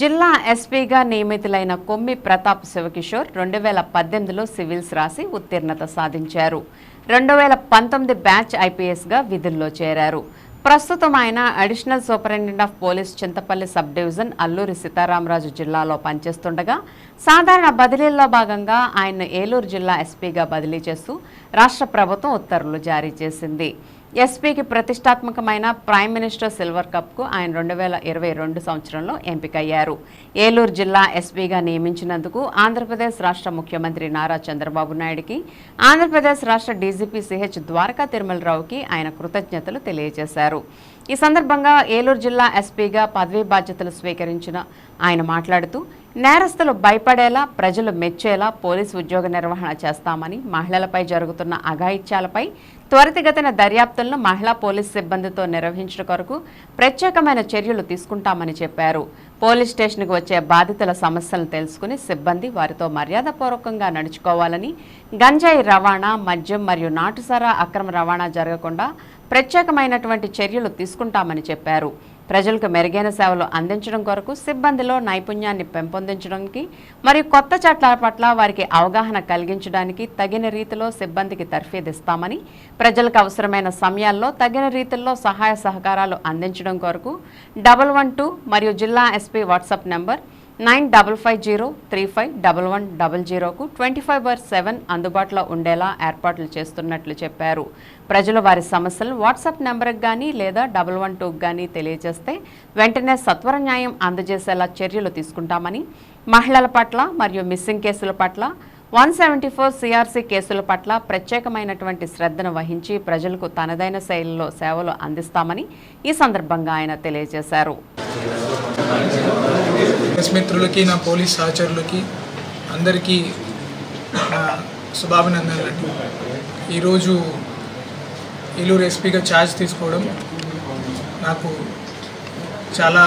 జిల్లా ఎస్పీగా నియమితులైన కొమ్మి ప్రతాప్ శివకిషోర్ 2018లో సివిల్స్ రాసి ఉత్తీర్ణత సాధించారు. 2019 బ్యాచ్ ఐపీఎస్గా విధుల్లో చేరారు. ప్రస్తుతం ఆయన additional superintendent of police Chintapalli sub division Alluri Sitaramaraju జిల్లాలో పనిచేస్తుండగా సాధారణ బదిలీల్లో భాగంగా ఆయన ఏలూరు జిల్లా ఎస్పీగా బదిలీ చేస్తూ రాష్ట్ర ప్రభుత్వం ఉత్తర్వులు జారీ చేసింది. ఎస్పీకి ప్రతిష్టాత్మకమైన ప్రైమ్ మినిస్టర్ సిల్వర్ కప్కు ఆయన 2022 సంవత్సరంలో ఎంపికయ్యారు. ఏలూరు జిల్లా ఎస్పీగా నియమించినందుకు ఆంధ్రప్రదేశ్ రాష్ట్ర ముఖ్యమంత్రి నారా చంద్రబాబు నాయుడుకి, ఆంధ్రప్రదేశ్ రాష్ట్ర డీజీపీ సిహెచ్ ద్వారకా తిరుమలరావుకి ఆయన కృతజ్ఞతలు తెలియజేశారు. ఈ సందర్భంగా ఏలూరు జిల్లా ఎస్పీగా పదవీ బాధ్యతలు స్వీకరించిన ఆయన మాట్లాడుతూ నేరస్తులు భయపడేలా, ప్రజలు మెచ్చేలా పోలీసు ఉద్యోగ నిర్వహణ చేస్తామని, మహిళలపై జరుగుతున్న అఘాయిత్యాలపై త్వరితగతిన దర్యాప్తులను మహిళా పోలీసు సిబ్బందితో నిర్వహించడం కొరకు ప్రత్యేకమైన చర్యలు తీసుకుంటామని చెప్పారు. పోలీస్ స్టేషన్కు వచ్చే బాధితుల సమస్యలను తెలుసుకుని సిబ్బంది వారితో మర్యాదపూర్వకంగా నడుచుకోవాలని, గంజాయి రవాణా, మద్యం మరియు నాటుసారా అక్రమ రవాణా జరగకుండా ప్రత్యేకమైనటువంటి చర్యలు తీసుకుంటామని చెప్పారు. ప్రజలకు మెరుగైన సేవలు అందించడం కొరకు సిబ్బందిలో నైపుణ్యాన్ని పెంపొందించడానికి మరియు కొత్త చట్టాల పట్ల వారికి అవగాహన కలిగించడానికి తగిన రీతిలో సిబ్బందికి తర్ఫీదిస్తామని, ప్రజలకు అవసరమైన సమయాల్లో తగిన రీతిలో సహాయ సహకారాలు అందించడం కొరకు 112 మరియు జిల్లా ఎస్పీ వాట్సాప్ నంబర్ 9550351100కు 24/7 అందుబాటులో ఉండేలా ఏర్పాట్లు చేస్తున్నట్లు చెప్పారు. ప్రజలు వారి సమస్యలను వాట్సాప్ నెంబర్కి కానీ లేదా 112కు కానీ తెలియజేస్తే వెంటనే సత్వర న్యాయం అందజేసేలా చర్యలు తీసుకుంటామని, మహిళల పట్ల మరియు మిస్సింగ్ కేసుల పట్ల 174 సిఆర్సీ కేసుల పట్ల ప్రత్యేకమైనటువంటి శ్రద్ధను వహించి ప్రజలకు తనదైన శైలిలో సేవలు అందిస్తామని ఈ సందర్భంగా ఆయన తెలియజేశారు. మిత్రులకి, నా పోలీస్ సహచరులకి అందరికీ నా శుభాభినందనలు. ఈరోజు ఏలూరు ఎస్పీగా ఛార్జ్ తీసుకోవడం నాకు చాలా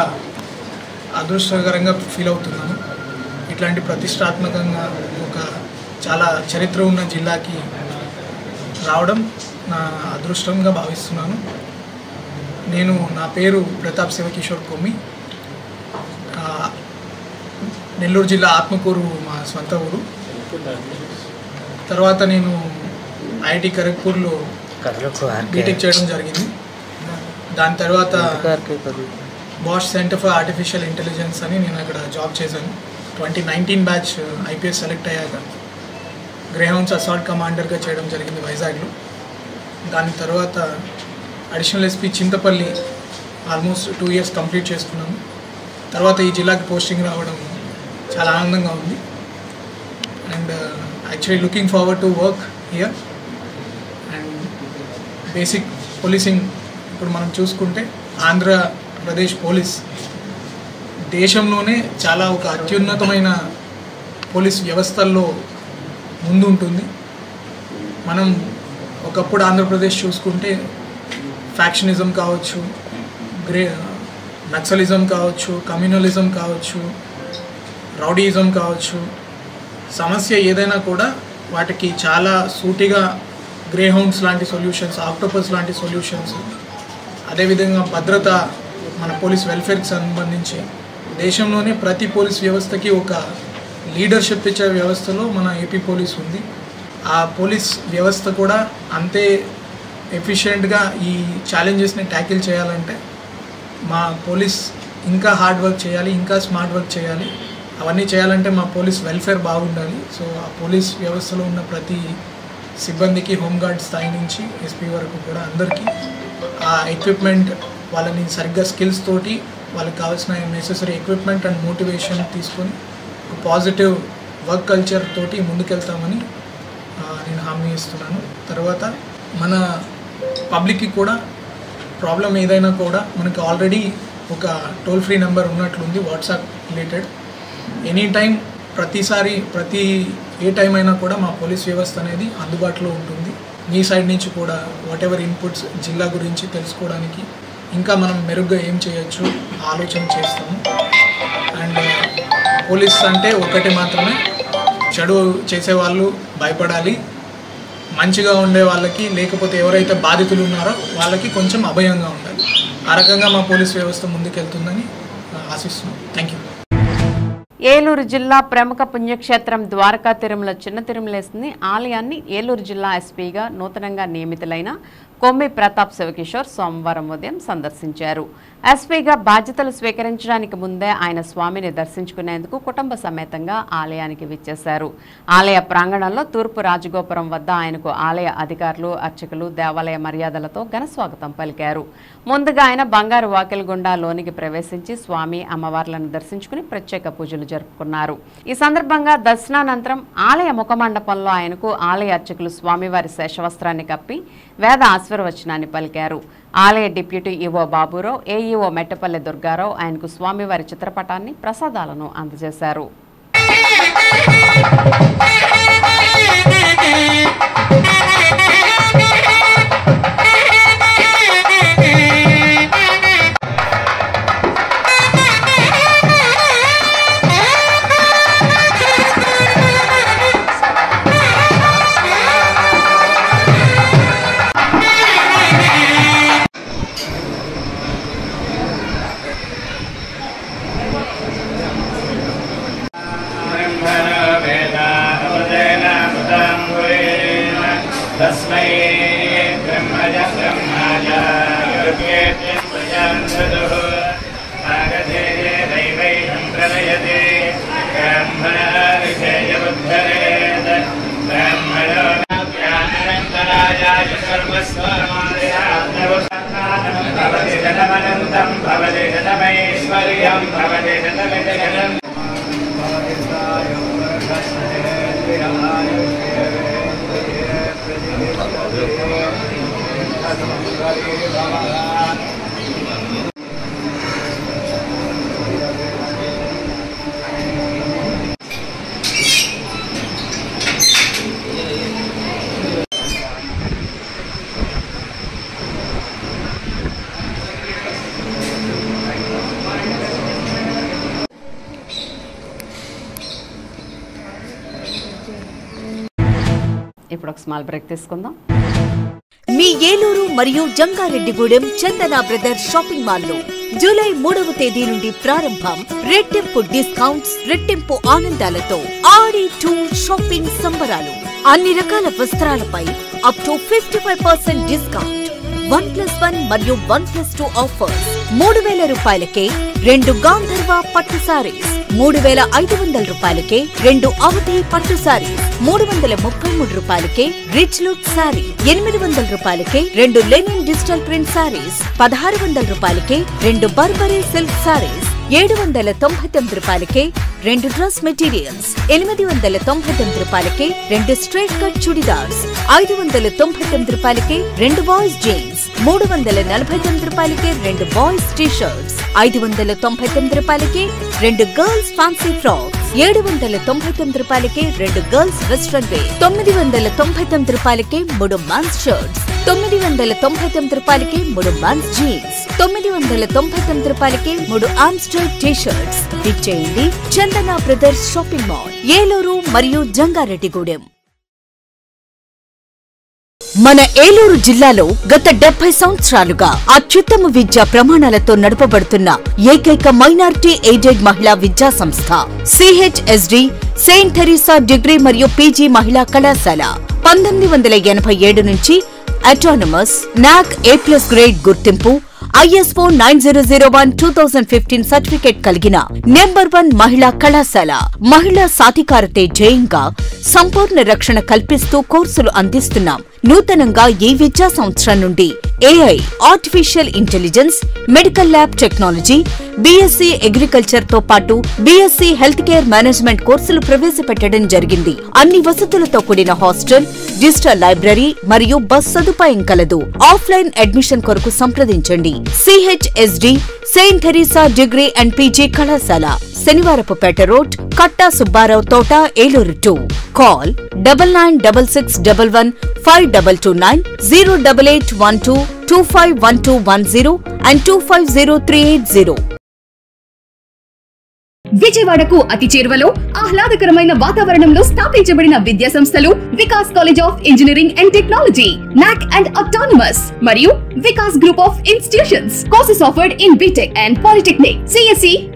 అదృష్టకరంగా ఫీల్ అవుతున్నాను. ఇట్లాంటి ప్రతిష్టాత్మకంగా ఒక చాలా చరిత్ర ఉన్న జిల్లాకి రావడం నా అదృష్టంగా భావిస్తున్నాను. నా పేరు ప్రతాప్ శివకిషోర్ కొమ్మి. నెల్లూరు జిల్లా ఆత్మకూరు మా సొంత ఊరు. తర్వాత నేను ఐఐటి ఖరగ్పూర్లో బీటెక్ చేయడం జరిగింది. దాని తర్వాత Bosch centre for artificial intelligence అని నేను అక్కడ జాబ్ చేశాను. 2019 బ్యాచ్ ఐపీఎస్ సెలెక్ట్ అయ్యాక గ్రేహౌండ్స్ అసాల్ట్ కమాండర్గా చేయడం జరిగింది వైజాగ్లో. దాని తర్వాత additional SP Chintapalli almost 2 years complete చేసుకున్నాను. తర్వాత ఈ జిల్లాకి పోస్టింగ్ రావడం చాలా ఆనందంగా ఉంది. And actually looking forward to work here. And basic policing ఇప్పుడు మనం చూసుకుంటే ఆంధ్రప్రదేశ్ పోలీస్ దేశంలోనే చాలా ఒక అత్యున్నతమైన పోలీస్ వ్యవస్థల్లో ముందు ఉంటుంది. మనం ఒకప్పుడు ఆంధ్రప్రదేశ్ చూసుకుంటే ఫ్యాక్షనిజం కావచ్చు, నక్సలిజం కావచ్చు, కమ్యూనలిజం కావచ్చు, రౌడీయిజం కావచ్చు, సమస్య ఏదైనా కూడా వాటికి చాలా సూటిగా గ్రే హౌండ్స్ లాంటి సొల్యూషన్స్, ఆక్టోపస్ లాంటి సొల్యూషన్స్, అదేవిధంగా భద్రత, మన పోలీస్ వెల్ఫేర్కి సంబంధించి దేశంలోనే ప్రతి పోలీస్ వ్యవస్థకి ఒక లీడర్షిప్ ఇచ్చే వ్యవస్థలో మన ఏపీ పోలీస్ ఉంది. ఆ పోలీస్ వ్యవస్థ కూడా అంతే ఎఫిషియెంట్గా ఈ ఛాలెంజెస్ని ట్యాకిల్ చేయాలంటే మా పోలీస్ ఇంకా హార్డ్ వర్క్ చేయాలి, ఇంకా స్మార్ట్ వర్క్ చేయాలి. అవన్నీ చేయాలంటే మా పోలీస్ వెల్ఫేర్ బాగుండాలి. సో ఆ పోలీస్ వ్యవస్థలో ఉన్న ప్రతి సిబ్బందికి, హోంగార్డ్ స్థాయి నుంచి ఎస్పీ వరకు కూడా అందరికీ ఆ ఎక్విప్మెంట్, వాళ్ళని సరిగ్గా స్కిల్స్ తోటి వాళ్ళకి కావాల్సిన నెసెసరీ ఎక్విప్మెంట్ అండ్ మోటివేషన్ తీసుకొని ఒక పాజిటివ్ వర్క్ కల్చర్ తోటి ముందుకెళ్తామని నేను హామీ ఇస్తున్నాను. తర్వాత మన పబ్లిక్కి కూడా ప్రాబ్లం ఏదైనా కూడా మనకి ఆల్రెడీ ఒక టోల్ ఫ్రీ నెంబర్ ఉన్నట్లుంది వాట్సాప్ రిలేటెడ్. ఎనీ టైం, ప్రతి ఏ టైం అయినా కూడా మా పోలీస్ వ్యవస్థ అనేది అందుబాటులో ఉంటుంది. మీ సైడ్ నుంచి కూడా వాట్ ఎవర్ ఇన్పుట్స్ జిల్లా గురించి తెలుసుకోవడానికి ఇంకా మనం మెరుగ్గా ఏం చేయొచ్చు ఆలోచన చేస్తాము. అండ్ పోలీస్ అంటే ఒకటి మాత్రమే, చెడు చేసేవాళ్ళు భయపడాలి, మంచిగా ఉండే వాళ్ళకి, లేకపోతే ఎవరైతే బాధితులు ఉన్నారో వాళ్ళకి కొంచెం అభయంగా ఉండాలి. ఆ రకంగా మా పోలీస్ వ్యవస్థ ముందుకెళ్తుందని ఆశిస్తున్నాం. Thank you. ఏలూరు జిల్లా ప్రముఖ పుణ్యక్షేత్రం ద్వారకా తిరుమల చిన్న తిరుమలేసిని ఆలయాన్ని ఏలూరు జిల్లా ఎస్పీగా నూతనంగా నియమితులైన కొమ్మి ప్రతాప్ శివకిషోర్ సోమవారం ఉదయం సందర్శించారు. ఎస్పీగా బాధ్యతలు స్వీకరించడానికి ముందే ఆయన స్వామిని దర్శించుకునేందుకు కుటుంబ సమేతంగా ఆలయానికి విచ్చేశారు. ఆలయ ప్రాంగణంలో తూర్పు రాజగోపురం వద్ద ఆయనకు ఆలయ అధికారులు, అర్చకులు దేవాలయ మర్యాదలతో ఘనస్వాగతం పలికారు. ముందుగా ఆయన బంగారు వాకిలి గుండా లోనికి ప్రవేశించి స్వామి, అమ్మవార్లను దర్శించుకుని ప్రత్యేక పూజలు జరుపుకున్నారు. ఈ సందర్భంగా దర్శనానంతరం ఆలయ ముఖమండపంలో ఆయనకు ఆలయ అర్చకులు స్వామివారి శేషవస్త్రాన్ని కప్పి వేద ఆశీర్వచనాన్ని పలికారు. ఆలయ deputy EO Baburao, AEO Mettapalli Durgarao ఆయనకు స్వామివారి చిత్రపటాన్ని, ప్రసాదాలను అందజేశారు. ఇప్పుడు ఒక స్మాల్ బ్రేక్ తీసుకుందాం. మీ ఏలూరు మరియు జంగారెడ్డిగూడెం చందన బ్రదర్స్ షాపింగ్ మాల్లో జూలై 3వ తేదీ నుండి ప్రారంభం. రెట్టింపు డిస్కౌంట్స్, రెట్టింపు ఆనందాలతో ఆడి టూర్ షాపింగ్ సంబరాలు. అన్ని రకాల వస్త్రాలపై అప్ టు 55% డిస్కౌంట్. 1+1 మరియు 1+2 ఆఫర్స్. 3,000 రూపాయలకే 2 గాంధర్వ పట్టు సారీస్, 3,500 రూపాయలకే 2 అవధి పట్టు సారీస్, 333 రూపాయలకే రిచ్ లుక్ సారీ, 800 రూపాయలకే 2 లెనిన్ డిజిటల్ ప్రింట్ సారీస్, 1,600 రూపాయలకే 2 బర్బరీ సిల్క్ సారీస్, 799 రూపాయలకే 2 డ్రెస్ మెటీరియల్స్, 899 రూపాయలకే 2 స్ట్రైట్ కట్ చుడిదార్స్, 599 రూపాయలకే 2 బాయ్స్ జీన్స్, 349 రూపాయలకే 2 బాయ్స్ టీ షర్ట్స్, 599 రూపాయలకే 2 గర్ల్స్ ఫ్యాన్సీ ఫ్రాక్స్, 799 రూపాయలకే 2 గర్ల్స్ వెస్ట్రన్ వేర్, 999 రూపాయలకే 3 మెన్స్ షర్ట్స్, 999 రూపాయలకే 3 మెన్స్ జీన్స్, 999 రూపాయలకే 3 ఆమ్స్టర్ టీ షర్ట్స్. విచ్చేయండి చందన బ్రదర్స్ షాపింగ్ మాల్, ఏలూరు మరియు జంగారెడ్డిగూడెం. మన ఏలూరు జిల్లాలో గత 70 సంవత్సరాలుగా అత్యుత్తమ విద్యా ప్రమాణాలతో నడపబడుతున్న ఏకైక మైనారిటీ ఎయిడెడ్ మహిళా విద్యా సంస్థ CHSD సెయింట్ థెరిసా డిగ్రీ మరియు పీజీ మహిళా కళాశాల. 1987 నుంచి అటానమస్ NAC A+ గ్రేడ్ గుర్తింపు, ISO 9001:2015 సర్టిఫికేట్ కలిగిన #1 మహిళా కళాశాల. మహిళా సాధికారతే ధ్యేయంగా సంపూర్ణ రక్షణ కల్పిస్తూ కోర్సులు అందిస్తున్నాం. నూతనంగా ఈ విద్యా సంవత్సరం నుండి AI artificial intelligence, medical lab technology, BSc agriculture తో పాటు BSc హెల్త్ కేర్ మేనేజ్మెంట్ కోర్సులు ప్రవేశపెట్టడం జరిగింది. అన్ని వసతులతో కూడిన హాస్టల్, డిజిటల్ లైబ్రరీ మరియు బస్ సదుపాయం కలదు. ఆఫ్లైన్ అడ్మిషన్ కొరకు సంప్రదించండి. CHSD saint Teresa degree and PG కళాశాల, శనివారపుపేట రోడ్, కట్టా సుబ్బారావు తోట, ఏలూరు 2. Call 9966115229, 08812251210 and 250380. విజయవాడకు అతి చేరువలో ఆహ్లాదకరమైన వాతావరణంలో స్థాపించబడిన విద్యా సంస్థలు Vikas college of engineering and technology, NAC and Autonomous, మరియు Vikas group of institutions. Courses offered in BTech and Polytechnic,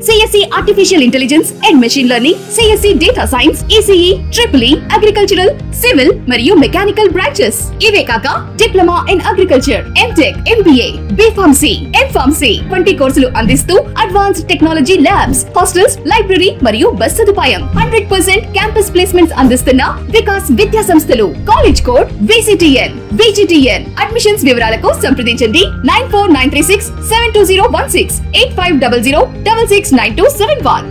CSE artificial intelligence and machine learning, CSE data science, ECE, EEE, agricultural, civil మరియు మెకానికల్ బ్రాంచెస్. ఇవే కాక diploma in agriculture, MTech, MBA, B.Pharmacy, M.Pharmacy వంటి కోర్సులు అందిస్తూ advanced technology labs, hostels, library మరియు bus సదుపాయం. 100% campus placements అందిస్తున్న వికాస్ విద్యా సంస్థలు. College code VCTN. అడ్మిషన్స్ వివరాలకు సంప్రదించండి 9493672016, 8500669271.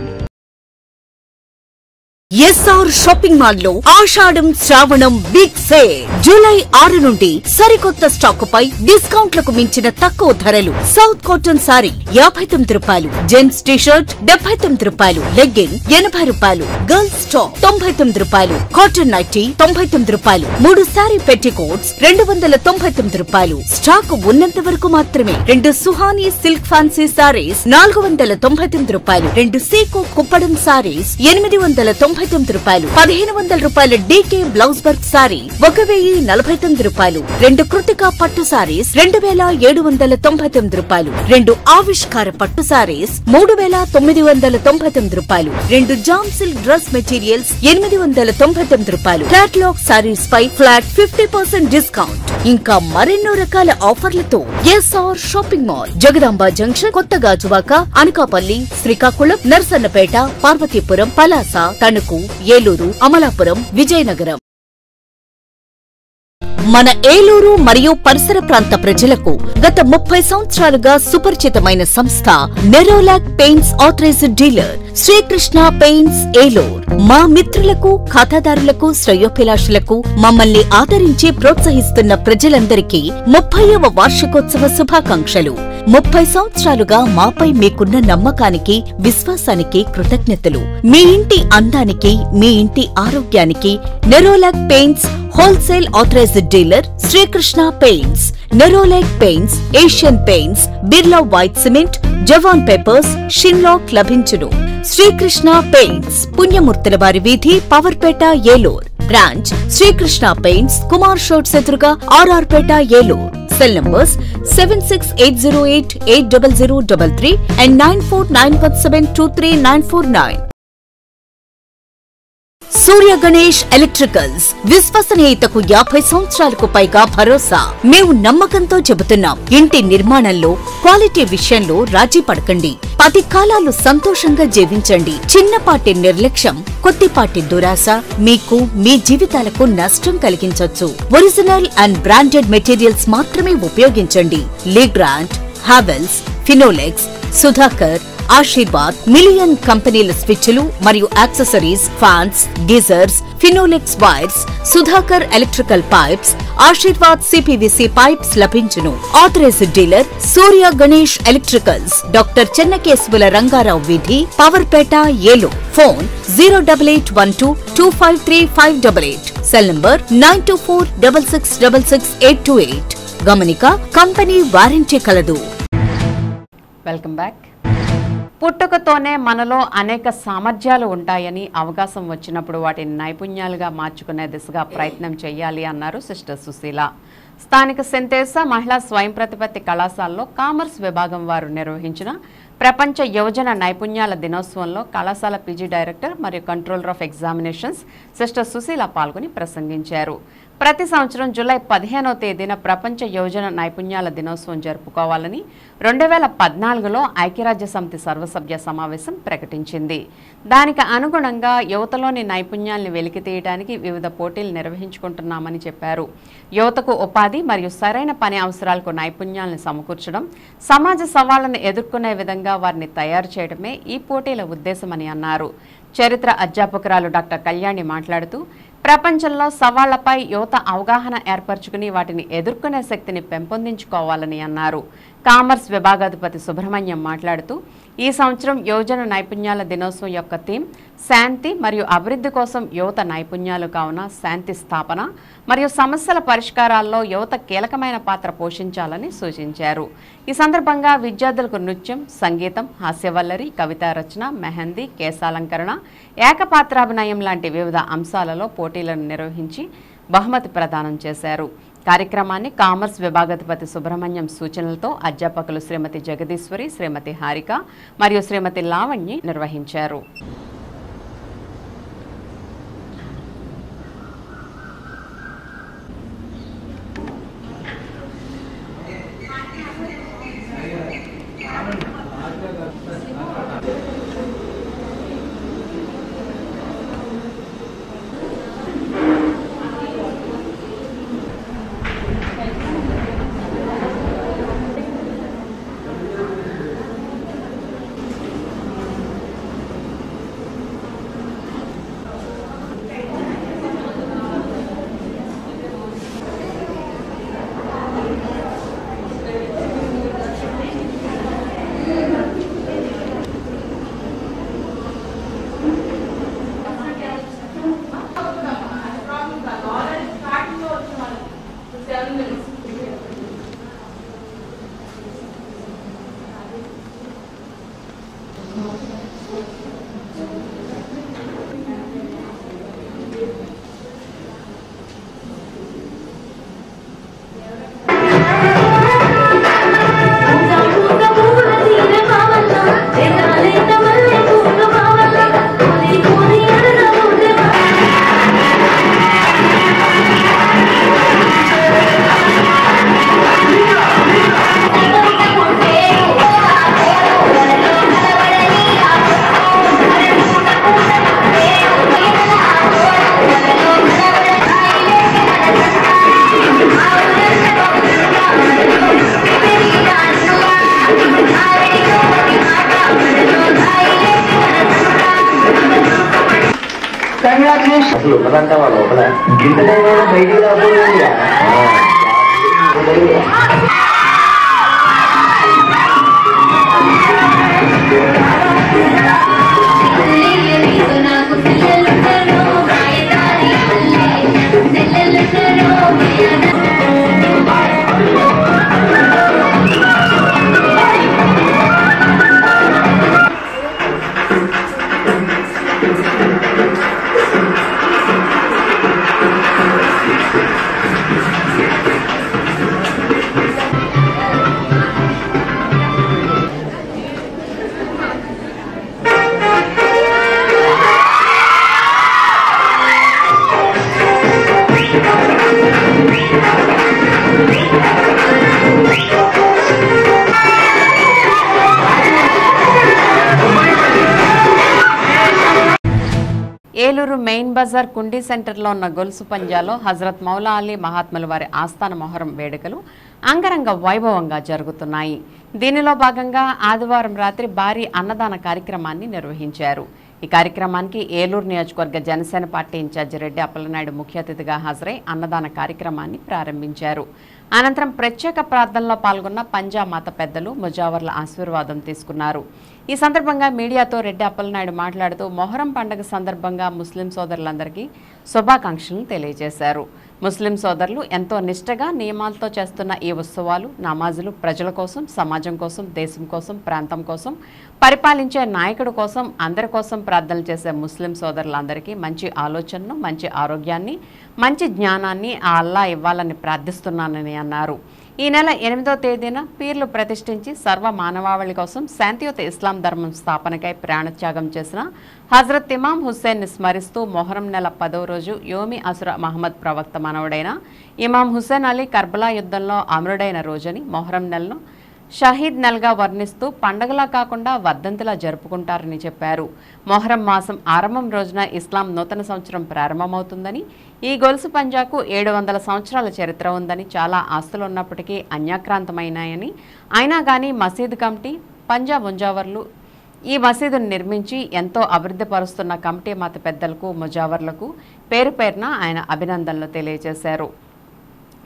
SR షాపింగ్ మాల్ లో ఆషాఢం శ్రావణం బిగ్ సేల్. జూలై 6 నుండి సరికొత్త స్టాకు పై డిస్కౌంట్లకు మించిన తక్కువ ధరలు. సౌత్ కాటన్ సారీ 59 రూపాయలు, జెంట్స్ టీ షర్ట్ 79 రూపాయలు, లెగ్గిన్ 80 రూపాయలు, గర్ల్స్ టాప్ 99 రూపాయలు, కాటన్ నైటీ 99 రూపాయలు, 3 సారీ పెట్టికోట్స్ 299 రూపాయలు. స్టాకు ఉన్నంత వరకు మాత్రమే. 2 సుహానీ సిల్క్ ఫ్యాన్సీ సారీస్ 499 రూపాయలు, 2 సీకో కుప్పడం సారీస్ 899 రూపాయలు, 1500 రూపాయల DK బ్లౌజ్ వర్క్ సారీ 1049 రూపాయలు, 2 కృతికా పట్టు సారీస్ 2799 రూపాయలు, 2 ఆవిష్కార పట్టు సారీస్ 3999 రూపాయలు, 2 జామ్ సిల్క్ డ్రెస్ మెటీరియల్స్ 899 రూపాయలు. క్యాటలాగ్ సారీస్ పై ఫ్లాట్ 50% డిస్కౌంట్. ఇంకా మరెన్నో రకాల ఆఫర్లతో SR shopping mall, Jagadamba junction, కొత్త గాజువాక, అనకాపల్లి, శ్రీకాకుళం, నర్సన్నపేట, పార్వతీపురం, పలాస, తణుకు, ఏలూరు, అమలాపురం, విజయనగరం. మన ఏలూరు మరియు పరిసర ప్రాంత ప్రజలకు గత 30 సంవత్సరాలుగా సుపరిచితమైన సంస్థ Nerolac paints authorised dealer Srikrishna paints Eluru. మా మిత్రులకు, ఖాతాదారులకు, శ్రేయోభిలాషులకు, మమ్మల్ని ఆదరించి ప్రోత్సహిస్తున్న ప్రజలందరికీ 30వ వార్షికోత్సవ శుభాకాంక్షలు. 30 సంవత్సరాలుగా మాపై మీకున్న నమ్మకానికి, విశ్వాసానికి కృతజ్ఞతలు. మీ ఇంటి అందానికి, మీ ఇంటి ఆరోగ్యానికి Nerolac paints wholesale authorised dealer Srikrishna paints. Nerolac paints, Asian paints, Birla white cement, Jawan papers, Sheenlac లభించును. శ్రీకృష్ణ పెయింట్స్, పుణ్యమూర్తుల వారి వీధి, పవర్పేట, ఏలూరు. బ్రాంచ్ శ్రీకృష్ణ పెయింట్స్, కుమార్ షోట్స్ ఎదురుగా, RR Peta, Eluru. Cell numbers 7680880033 and 9491723949. Surya Ganesh electricals, విశ్వసనీయతకు 50 సంవత్సరాలకు పైగా భరోసా. మేము నమ్మకంతో చెబుతున్నాం, ఇంటి నిర్మాణంలో క్వాలిటీ విషయంలో రాజీ పడకండి. 10 కాలాలు సంతోషంగా జీవించండి. చిన్నపాటి నిర్లక్ష్యం, కొద్దిపాటి దురాశ మీకు మీ జీవితాలకు నష్టం కలిగించొచ్చు. ఒరిజినల్ అండ్ బ్రాండెడ్ మెటీరియల్స్ మాత్రమే ఉపయోగించండి. లీగ్రాండ్, హావెల్స్, ఫినోలెక్స్, సుధాకర్, ఆశీర్వాద్, మిలియన్ కంపెనీల స్విచ్లు మరియు accessories, fans, geysers, Finolex wires, Sudhakar electrical pipes, Ashirvad CPVC pipes లభించును. Authorised dealer Surya Ganesh electricals, doctor Chennakesavula Rangarao వీధి, Powerpet, Eluru. Phone 08812253588. Cell number 9246666828. గమనిక కంపెనీ వారించే కలదు. Welcome back. పుట్టుకతోనే మనలో అనేక సామర్థ్యాలు ఉంటాయని, అవకాశం వచ్చినప్పుడు వాటిని నైపుణ్యాలుగా మార్చుకునే దిశగా ప్రయత్నం చేయాలి అన్నారు సిస్టర్ సుశీల. స్థానిక సెంతేసా మహిళా స్వయం ప్రతిపత్తి కళాశాలలో కామర్స్ విభాగం వారు నిర్వహించిన ప్రపంచ యువజన నైపుణ్యాల దినోత్సవంలో కళాశాల పీజీ డైరెక్టర్ మరియు controller of examinations sister Susheela పాల్గొని ప్రసంగించారు. ప్రతి సంవత్సరం జూలై 15వ తేదీన ప్రపంచ యువజన నైపుణ్యాల దినోత్సవం జరుపుకోవాలని 2014లో ఐక్యరాజ్య సమితి సర్వసభ్య సమావేశం ప్రకటించింది. దానికి అనుగుణంగా యువతలోని నైపుణ్యాలను వెలికితీయడానికి వివిధ పోటీలు నిర్వహించుకుంటున్నామని చెప్పారు. యువతకు ఉపాధి మరియు సరైన పని అవసరాలకు నైపుణ్యాలను సమకూర్చడం, సమాజ సవాళ్లను ఎదుర్కొనే విధంగా వారిని తయారు చేయడమే ఈ పోటీల ఉద్దేశమని అన్నారు. చరిత్ర అధ్యాపకురాలు డాక్టర్ కళ్యాణి మాట్లాడుతూ, ప్రపంచంలో సవాళ్లపై యువత అవగాహన ఏర్పరచుకుని వాటిని ఎదుర్కొనే శక్తిని పెంపొందించుకోవాలని అన్నారు. కామర్స్ విభాగాధిపతి సుబ్రహ్మణ్యం మాట్లాడుతూ, ఈ సంవత్సరం యువజన నైపుణ్యాల దినోత్సవం యొక్క థీమ్ శాంతి మరియు అభివృద్ధి కోసం యువత నైపుణ్యాలు కావున శాంతి స్థాపన మరియు సమస్యల పరిష్కారాల్లో యువత కీలకమైన పాత్ర పోషించాలని సూచించారు. ఈ సందర్భంగా విద్యార్థులకు నృత్యం, సంగీతం, హాస్యవల్లరి, కవితా రచన, మెహందీ, కేశాలంకరణ, ఏకపాత్రాభినయం లాంటి వివిధ అంశాలలో పోటీలను నిర్వహించి బహుమతి ప్రదానం చేశారు. కార్యక్రమాన్ని కామర్స్ విభాగాధిపతి సుబ్రహ్మణ్యం సూచనలతో అధ్యాపకులు శ్రీమతి జగదీశ్వరి, శ్రీమతి హారిక మరియు శ్రీమతి లావణ్యి నిర్వహించారు. అసలు ఉన్నదంటావా లోపల గింతకైనా బయటికి రాబోయే ఏలూరు మెయిన్ బజార్ కుండీ సెంటర్లో ఉన్న గొలుసు పంజాలో హజరత్ మౌలా అలీ మహాత్ముల వారి ఆస్థాన మొహరం వేడుకలు అంగరంగ వైభవంగా జరుగుతున్నాయి. దీనిలో భాగంగా ఆదివారం రాత్రి భారీ అన్నదాన కార్యక్రమాన్ని నిర్వహించారు. ఈ కార్యక్రమానికి ఏలూరు నియోజకవర్గ జనసేన పార్టీ ఇన్ఛార్జి రెడ్డి అప్పలనాయుడు ముఖ్య అతిథిగా హాజరై అన్నదాన కార్యక్రమాన్ని ప్రారంభించారు. అనంతరం ప్రత్యేక ప్రార్థనలో పాల్గొన్న పంజా మత పెద్దలు ముజావర్ల ఆశీర్వాదం తీసుకున్నారు. ఈ సందర్భంగా మీడియాతో రెడ్డి అప్పలనాయుడు మాట్లాడుతూ మొహరం పండుగ సందర్భంగా ముస్లిం సోదరులందరికీ శుభాకాంక్షలను తెలియజేశారు. ముస్లిం సోదరులు ఎంతో నిష్ఠగా నియమాలతో చేస్తున్న ఈ ఉత్సవాలు, నమాజులు ప్రజల కోసం, సమాజం కోసం, దేశం కోసం, ప్రాంతం కోసం, పరిపాలించే నాయకుడి కోసం, అందరి కోసం ప్రార్థనలు చేసే ముస్లిం సోదరులందరికీ మంచి ఆలోచనను, మంచి ఆరోగ్యాన్ని, మంచి జ్ఞానాన్ని ఆ అల్లా ఇవ్వాలని ప్రార్థిస్తున్నానని అన్నారు. ఈ నెల 8వ తేదీన పీర్లు ప్రతిష్ఠించి సర్వ మానవాళి కోసం శాంతియుత ఇస్లాం ధర్మం స్థాపనకై ప్రాణత్యాగం చేసిన హజరత్ ఇమాం హుస్సేన్ని స్మరిస్తూ మొహరం నెల 10వ రోజు యోమి అసుర మహమ్మద్ ప్రవక్త మనవడైన ఇమాం హుస్సేన్ అలీ కర్బలా యుద్ధంలో అమరుడైన రోజని మొహరం నెలను షహీద్ నెలగా వర్ణిస్తూ పండగలా కాకుండా వర్ధంతిలా జరుపుకుంటారని చెప్పారు. మొహరం మాసం ఆరంభం రోజున ఇస్లాం నూతన సంవత్సరం ప్రారంభమవుతుందని, ఈ గొలుసు పంజాకు 700 సంవత్సరాల చరిత్ర ఉందని, చాలా ఆస్తులు ఉన్నప్పటికీ అన్యాక్రాంతమైనాయని, అయినా కానీ మసీదు కమిటీ, పంజా ముజావర్లు ఈ మసీదును నిర్మించి ఎంతో అభివృద్ధి పరుస్తున్న కమిటీ మత పెద్దలకు, ముజావర్లకు పేరు పేరున ఆయన అభినందనలు తెలియజేశారు.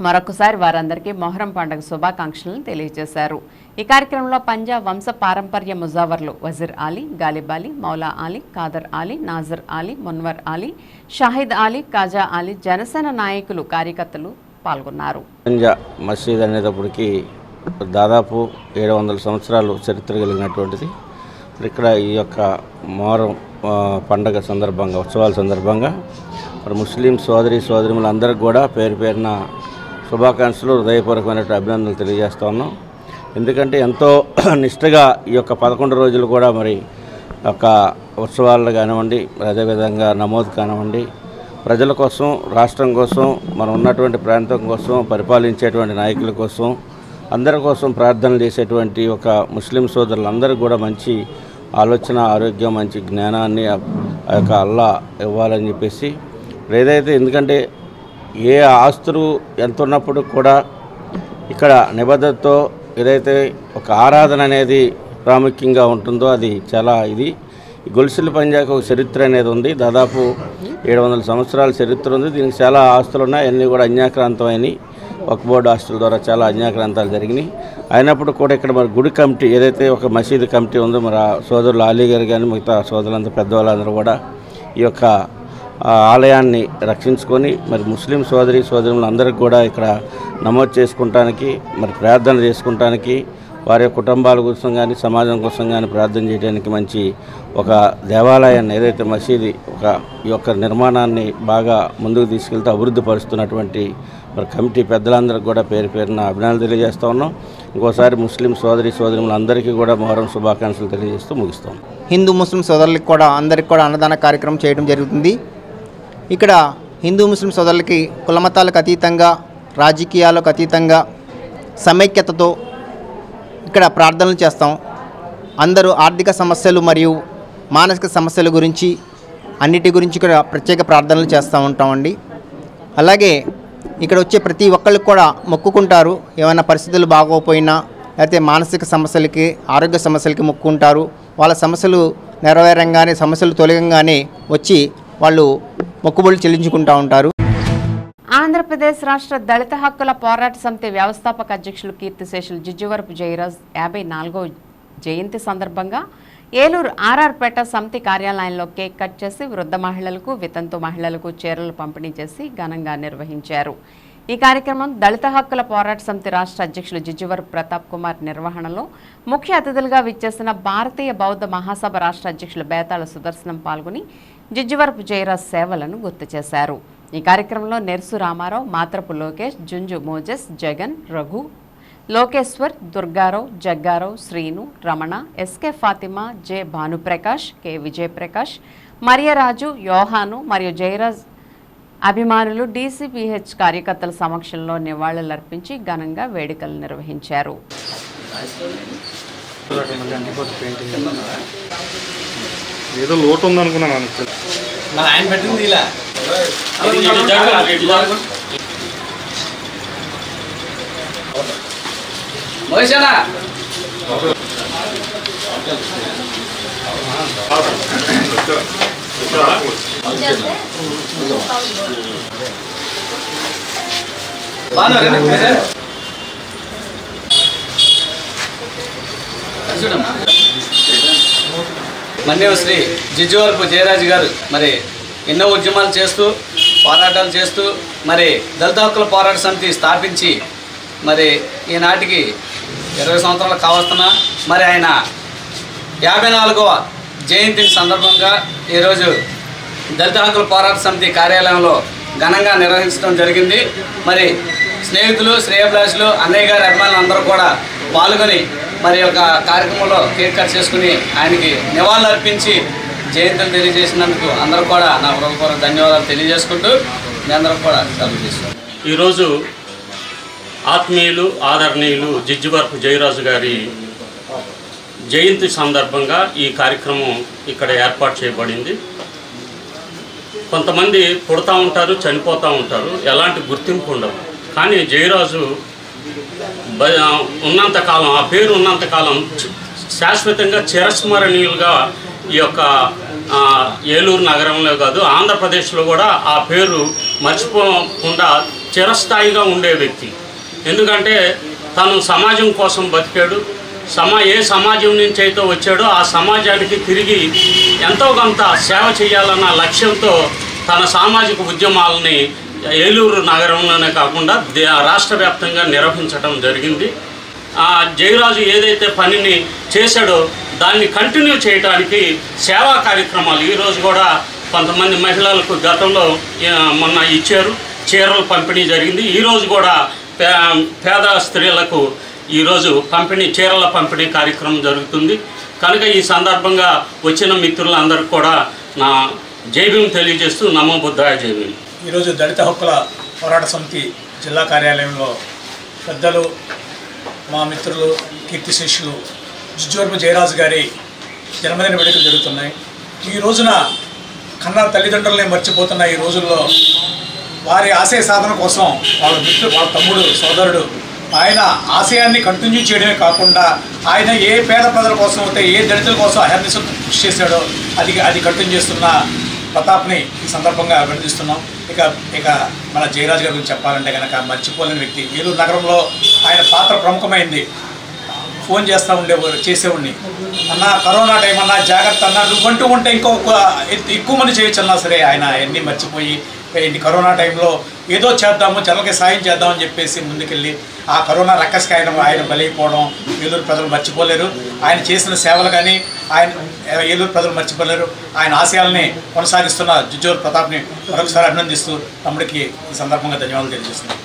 మరొకసారి వారందరికీ మొహరం పండుగ శుభాకాంక్షలను తెలియజేశారు. ఈ కార్యక్రమంలో పంజా వంశ పారంపర్య ముజావర్లు వజీర్ అలీ, గాలిబ్ అలీ, మౌలా అలీ, ఖాదర్ అలీ, నాజర్ అలీ, మున్వర్ అలీ, షాహిద్ అలీ, కాజా అలీ, జనసేన నాయకులు, కార్యకర్తలు పాల్గొన్నారు. పంజా మసీద్ అనేటప్పటికి దాదాపు 700 సంవత్సరాలు చరిత్ర కలిగినటువంటిది. ఇక్కడ ఈ యొక్క మొహరం పండగ సందర్భంగా, ఉత్సవాల సందర్భంగా మరి ముస్లిం సోదరిమణులందరికీ కూడా పేరు పేరున శుభాకాంక్షలు, హృదయపూర్వకమైన అభినందనలు తెలియజేస్తా ఉన్నాం. ఎందుకంటే ఎంతో నిష్ఠగా ఈ యొక్క 11 రోజులు కూడా మరి ఒక ఉత్సవాలు కానివ్వండి, అదేవిధంగా నమోదు కానివ్వండి, ప్రజల కోసం, రాష్ట్రం కోసం, మనం ఉన్నటువంటి ప్రాంతం కోసం, పరిపాలించేటువంటి నాయకుల కోసం, అందరి కోసం ప్రార్థనలు చేసేటువంటి ఒక ముస్లిం సోదరులందరూ కూడా మంచి ఆలోచన, ఆరోగ్యం, మంచి జ్ఞానాన్ని ఆ యొక్క అల్లా ఇవ్వాలని చెప్పేసి ఏదైతే, ఎందుకంటే ఏ ఆస్తులు ఎంత ఉన్నప్పుడు కూడా ఇక్కడ నిబద్ధతతో ఏదైతే ఒక ఆరాధన అనేది ప్రాముఖ్యంగా ఉంటుందో అది చాలా ఇది. గొలుసుల పంజాకు ఒక చరిత్ర అనేది ఉంది. దాదాపు 700 సంవత్సరాల చరిత్ర ఉంది. దీనికి చాలా ఆస్తులు ఉన్నాయి. అన్నీ కూడా అన్యాక్రాంతమైనవి. వక్ఫ్ బోర్డు ఆస్తుల ద్వారా చాలా అన్యాక్రాంతాలు జరిగినాయి. అయినప్పుడు కూడా ఇక్కడ మరి గుడి కమిటీ ఏదైతే ఒక మసీదు కమిటీ ఉందో, మరి ఆ సోదరులు అలీ గారు కానీ మిగతా సోదరులందరూ పెద్దవాళ్ళందరూ కూడా ఈ యొక్క ఆలయాన్ని రక్షించుకొని మరి ముస్లిం సోదరులందరికీ కూడా ఇక్కడ నమోదు చేసుకుంటానికి, మరి ప్రార్థన చేసుకుంటానికి, వారి కుటుంబాల కోసం కానీ, సమాజం కోసం కానీ ప్రార్థన చేయడానికి మంచి ఒక దేవాలయాన్ని ఏదైతే మసీది ఈ యొక్క నిర్మాణాన్ని బాగా ముందుకు తీసుకెళ్తూ అభివృద్ధి పరుస్తున్నటువంటి మరి కమిటీ పెద్దలందరికీ కూడా పేరు పేరున అభినందనలు తెలియజేస్తూ ఉన్నాం. ఇంకోసారి ముస్లిం సోదరులందరికీ కూడా మొహరం శుభాకాంక్షలు తెలియజేస్తూ ముగిస్తాం. హిందూ ముస్లిం సోదరులకు కూడా అందరికీ కూడా అన్నదాన కార్యక్రమం చేయడం జరుగుతుంది. ఇక్కడ హిందూ ముస్లిం సోదరులకి కులమతాలకు అతీతంగా, రాజకీయాలకు అతీతంగా సమైక్యతతో ఇక్కడ ప్రార్థనలు చేస్తాం. అందరూ ఆర్థిక సమస్యలు మరియు మానసిక సమస్యల గురించి అన్నిటి గురించి కూడా ప్రత్యేక ప్రార్థనలు చేస్తూ ఉంటామండి. అలాగే ఇక్కడ వచ్చే ప్రతి ఒక్కరికి కూడా మొక్కుకుంటారు. ఏమైనా పరిస్థితులు బాగోపోయినా లేకపోతే మానసిక సమస్యలకి, ఆరోగ్య సమస్యలకి మొక్కుకుంటారు. వాళ్ళ సమస్యలు నెరవేరంగానే, సమస్యలు తొలగంగానే వచ్చి వాళ్ళు మొక్కుబడులు చెల్లించుకుంటూ ఉంటారు. ఆంధ్రప్రదేశ్ రాష్ట్ర దళిత హక్కుల పోరాట సమితి వ్యవస్థాపక అధ్యక్షులు కీర్తిశేషులు జిజ్జువరపు జయరాజ్ 54వ జయంతి సందర్భంగా ఏలూరు ఆర్ఆర్పేట సమితి కార్యాలయంలో కేక్ కట్ చేసి వృద్ధ మహిళలకు, వితంతు మహిళలకు చీరలు పంపిణీ చేసి ఘనంగా నిర్వహించారు. ఈ కార్యక్రమం దళిత హక్కుల పోరాట సమితి రాష్ట్ర అధ్యక్షులు జిజ్జువరపు ప్రతాప్ కుమార్ నిర్వహణలో ముఖ్య అతిథులుగా విచ్చేసిన భారతీయ బౌద్ధ మహాసభ రాష్ట్ర అధ్యక్షులు బేతాళ సుదర్శనం పాల్గొని జిజ్జువరపు జయరాజ్ సేవలను గుర్తు చేశారు. ఈ కార్యక్రమంలో Nersu Ramarao, Mathrapu Lokesh, Junju Moses, Jagan, Raghu, Lokeshwar, Durgarao, Jaggarao, Srinu, Ramana, SK Fatima, J Bhanuprakash, K Vijayaprakash, Mariyaraju, Yohanu మరియు జయరాజ్ అభిమానులు డీసీపీహెచ్ కార్యకర్తల సమక్షంలో నివాళులర్పించి ఘనంగా వేడుకలు నిర్వహించారు. ఏదో లోటు ఉందనుకున్నాను. ఆయన పెట్టింది ఇలా మన్యం శ్రీ జిజ్జువరపు జయరాజు గారు మరి ఎన్నో ఉద్యమాలు చేస్తూ పోరాటాలు చేస్తూ మరి దళిత హక్కుల పోరాట సమితి స్థాపించి మరి ఈనాటికి 20 సంవత్సరాలు కావస్తున్నా మరి ఆయన 54వ జయంతిని సందర్భంగా ఈరోజు దళిత హక్కుల పోరాట సమితి కార్యాలయంలో ఘనంగా నిర్వహించడం జరిగింది. మరి స్నేహితులు శ్రేయభిలాషులు అన్నయ్య గారి అభిమానులు అందరూ కూడా పాల్గొని మరి యొక్క కార్యక్రమంలో కేక్ కట్ చేసుకుని ఆయనకి నివాళులు అర్పించి జయంతులు తెలియజేసినందుకు అందరూ కూడా నా హృదయపూర్వక ధన్యవాదాలు తెలియజేసుకుంటూ మీ అందరూ కూడా సెలవు తీసుకుంటాం. ఈరోజు ఆత్మీయులు ఆదరణీయులు జిజ్జువరపు జయరాజు గారి జయంతి సందర్భంగా ఈ కార్యక్రమం ఇక్కడ ఏర్పాటు చేయబడింది. కొంతమంది పుడతా ఉంటారు, చనిపోతూ ఉంటారు, ఎలాంటి గుర్తింపు ఉండదు. కానీ జయరాజు ఉన్నంతకాలం, ఆ పేరు ఉన్నంతకాలం శాశ్వతంగా చిరస్మరణీయులుగా ఈ యొక్క ఏలూరు నగరంలో కాదు ఆంధ్రప్రదేశ్లో కూడా ఆ పేరు మర్చిపోకుండా చిరస్థాయిగా ఉండే వ్యక్తి. ఎందుకంటే తను సమాజం కోసం బతికాడు. ఏ సమాజం నుంచి అయితే వచ్చాడో ఆ సమాజానికి తిరిగి ఎంతో కొంత సేవ చేయాలన్న లక్ష్యంతో తన సామాజిక ఉద్యమాలని ఏలూరు నగరంలోనే కాకుండా రాష్ట్ర వ్యాప్తంగా నిర్వహించడం జరిగింది. జయరాజు ఏదైతే పనిని చేశాడో దాన్ని కంటిన్యూ చేయడానికి సేవా కార్యక్రమాలు ఈరోజు కూడా కొంతమంది మహిళలకు గతంలో మొన్న ఇచ్చారు, చీరలు పంపిణీ జరిగింది. ఈరోజు కూడా పేద స్త్రీలకు ఈరోజు చీరల పంపిణీ కార్యక్రమం జరుగుతుంది. కనుక ఈ సందర్భంగా వచ్చిన మిత్రులందరికీ కూడా నా జైభీం తెలియజేస్తూ నమో బుద్ధాయ జైభీం. ఈరోజు దళిత హక్కుల పోరాట సమితి జిల్లా కార్యాలయంలో పెద్దలు మా మిత్రులు కీర్తిశేషులు జిజ్జువరపు జయరాజు గారి జన్మదిన వేడుకలు జరుగుతున్నాయి. ఈ రోజున కన్నా తల్లిదండ్రులని మర్చిపోతున్న ఈ రోజుల్లో వారి ఆశయ సాధన కోసం వాళ్ళ తమ్ముడు సోదరుడు ఆయన ఆశయాన్ని కంటిన్యూ చేయడమే కాకుండా ఆయన ఏ పేద ప్రజల కోసం అయితే ఏ దళితుల కోసం అహర్నిశం కృషి చేశాడో అది కంటిన్యూ చేస్తున్న ప్రతాప్ని ఈ సందర్భంగా అభినందిస్తున్నాం. ఇక మన జయరాజు గారి గురించి చెప్పాలంటే కనుక మర్చిపోలేని వ్యక్తి. ఏలూరు నగరంలో ఆయన పాత్ర ప్రముఖమైంది. ఫోన్ చేసేవాడిని అన్న కరోనా టైం అన్నా జాగ్రత్త అన్నా నువ్వంటూ ఉంటే ఎక్కువ మంది చేయొచ్చు అన్నా సరే ఆయన అవన్నీ మర్చిపోయి కరోనా టైంలో ఏదో చేద్దాము, జనాలకి సాయం చేద్దామని చెప్పేసి ముందుకెళ్ళి ఆ కరోనా రక్కస్కి ఆయన బలైపోవడం ఏలూరు ప్రజలు మర్చిపోలేరు. ఆయన చేసిన సేవలు కానీ ఏలూరు ప్రజలు మర్చిపోలేరు. ఆయన ఆశయాల్ని కొనసాగిస్తున్న జిజ్జూరు ప్రతాప్ని మరొకసారి అభినందిస్తూ తమ్ముడికి ఈ సందర్భంగా ధన్యవాదాలు తెలియజేస్తున్నాను.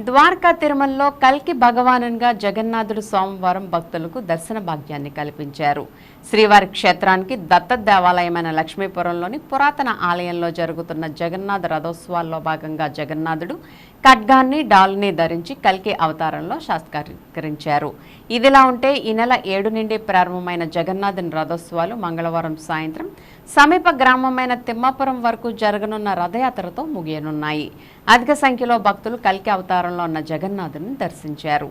ద్వారకా తిరుమలలో కల్కి భగవానునిగా జగన్నాథుడు సోమవారం భక్తులకు దర్శన భాగ్యాన్ని కల్పించారు. శ్రీవారి క్షేత్రానికి దత్త దేవాలయమైన లక్ష్మీపురంలోని పురాతన ఆలయంలో జరుగుతున్న జగన్నాథ రథోత్సవాల్లో భాగంగా జగన్నాథుడు ఖడ్గాన్ని డాల్ని ధరించి కల్కి అవతారంలో శాస్త్రీకరించారు. ఇదిలా ఉంటే ఈ నెల 7 నుండి ప్రారంభమైన జగన్నాథుని రథోత్సవాలు మంగళవారం సాయంత్రం సమీప గ్రామమైన తిమ్మాపురం వరకు జరగనున్న రథయాత్రతో ముగియనున్నాయి. అధిక సంఖ్యలో భక్తులు కల్కి అవతారంలో ఉన్న జగన్నాథుని దర్శించారు.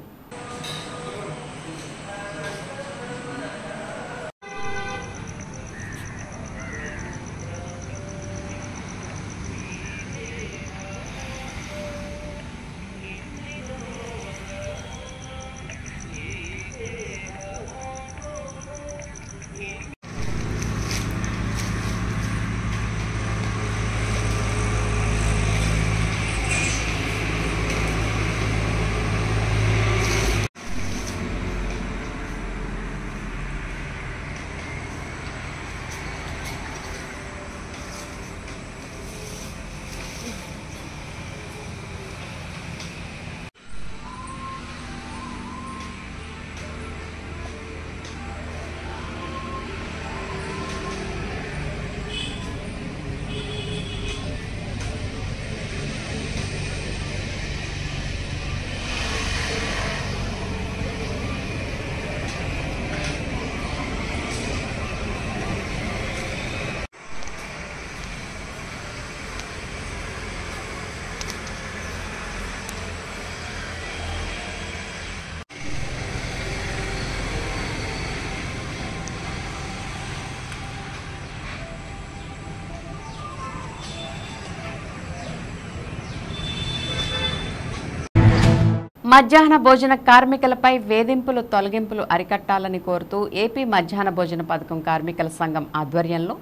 మధ్యాహ్న భోజన కార్మికులపై వేధింపులు తొలగింపులు అరికట్టాలని కోరుతూ ఏపీ మధ్యాహ్న భోజన పథకం కార్మికుల సంఘం ఆధ్వర్యంలో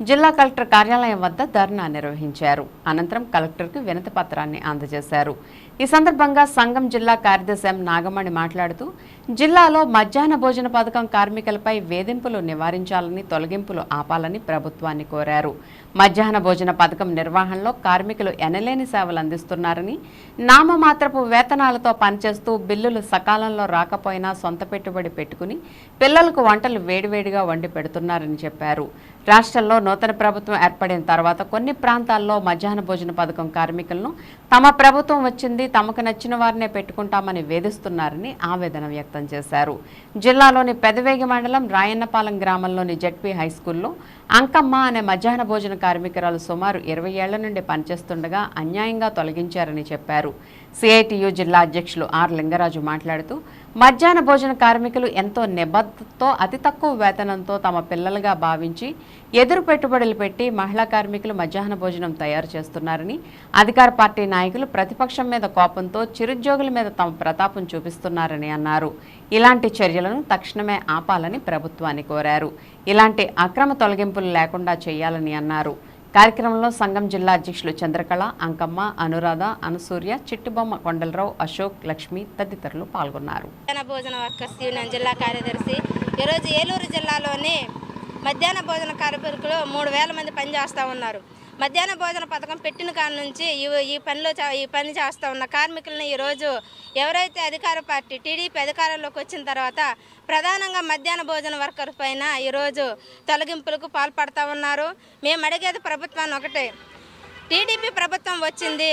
జిల్లా కలెక్టర్ కార్యాలయం వద్ద ధర్నా నిర్వహించారు. అనంతరం కలెక్టర్కు వినతి పత్రాన్ని అందజేశారు. ఈ సందర్భంగా సంఘం జిల్లా కార్యదర్శి ఎం నాగమణి మాట్లాడుతూ జిల్లాలో మధ్యాహ్న భోజన పథకం కార్మికులపై వేధింపులు నివారించాలని, తొలగింపులు ఆపాలని ప్రభుత్వాన్ని కోరారు. మధ్యాహ్న భోజన పథకం నిర్వహణలో కార్మికులు ఎనలేని సేవలు అందిస్తున్నారని, నామమాత్రపు వేతనాలతో పనిచేస్తూ బిల్లులు సకాలంలో రాకపోయినా సొంత పెట్టుబడి పెట్టుకుని పిల్లలకు వంటలు వేడివేడిగా వండి పెడుతున్నారని చెప్పారు. రాష్ట్రంలో నూతన ప్రభుత్వం ఏర్పడిన తర్వాత కొన్ని ప్రాంతాల్లో మధ్యాహ్న భోజన పథకం కార్మికులను తమ ప్రభుత్వం వచ్చింది, తమకు నచ్చిన వారినే పెట్టుకుంటామని వేధిస్తున్నారని ఆవేదన వ్యక్తం చేశారు. జిల్లాలోని పెదవేగి మండలం రాయన్నపాలెం గ్రామంలోని జెడ్పీ హైస్కూల్లో అంకమ్మ అనే మధ్యాహ్న భోజన కార్మికురాలు సుమారు 20 ఏళ్ల నుండి పనిచేస్తుండగా అన్యాయంగా తొలగించారని చెప్పారు. సిఐటియు జిల్లా అధ్యక్షులు ఆర్ లింగరాజు మాట్లాడుతూ మధ్యాహ్న భోజన కార్మికులు ఎంతో నిబద్ధతతో అతి తక్కువ వేతనంతో తమ పిల్లలుగా భావించి ఎదురు పెట్టుబడులు పెట్టి మహిళా కార్మికులు మధ్యాహ్న భోజనం తయారు చేస్తున్నారని, అధికార పార్టీ నాయకులు ప్రతిపక్షం మీద కోపంతో చిరుద్యోగుల మీద తమ ప్రతాపం చూపిస్తున్నారని అన్నారు. ఇలాంటి చర్యలను తక్షణమే ఆపాలని ప్రభుత్వాన్ని కోరారు. ఇలాంటి అక్రమ తొలగింపులు లేకుండా చేయాలని అన్నారు. కార్యక్రమంలో సంఘం జిల్లా అధ్యక్షులు చంద్రకళ, అంకమ్మ, అనురాధ, అనసూర్య, చిట్టుబొమ్మ, కొండలరావు, అశోక్, లక్ష్మి తదితరులు పాల్గొన్నారు. భోజన వర్కర్స్ యూనియన్ జిల్లా కార్యదర్శి. ఈరోజు ఏలూరు జిల్లాలోని మధ్యాహ్న భోజన కార్మికులు 3000 మంది పనిచేస్తూ ఉన్నారు. మధ్యాహ్న భోజన పథకం పెట్టిన కాడ నుంచి ఈ పని చేస్తూ ఉన్న కార్మికులను ఈరోజు ఎవరైతే అధికార పార్టీ టీడీపీ అధికారంలోకి వచ్చిన తర్వాత ప్రధానంగా మధ్యాహ్న భోజన వర్కర్ పైన ఈరోజు తొలగింపులకు పాల్పడుతూ ఉన్నారు. మేము అడిగేది ప్రభుత్వాన్ని ఒకటే, టీడీపీ ప్రభుత్వం వచ్చింది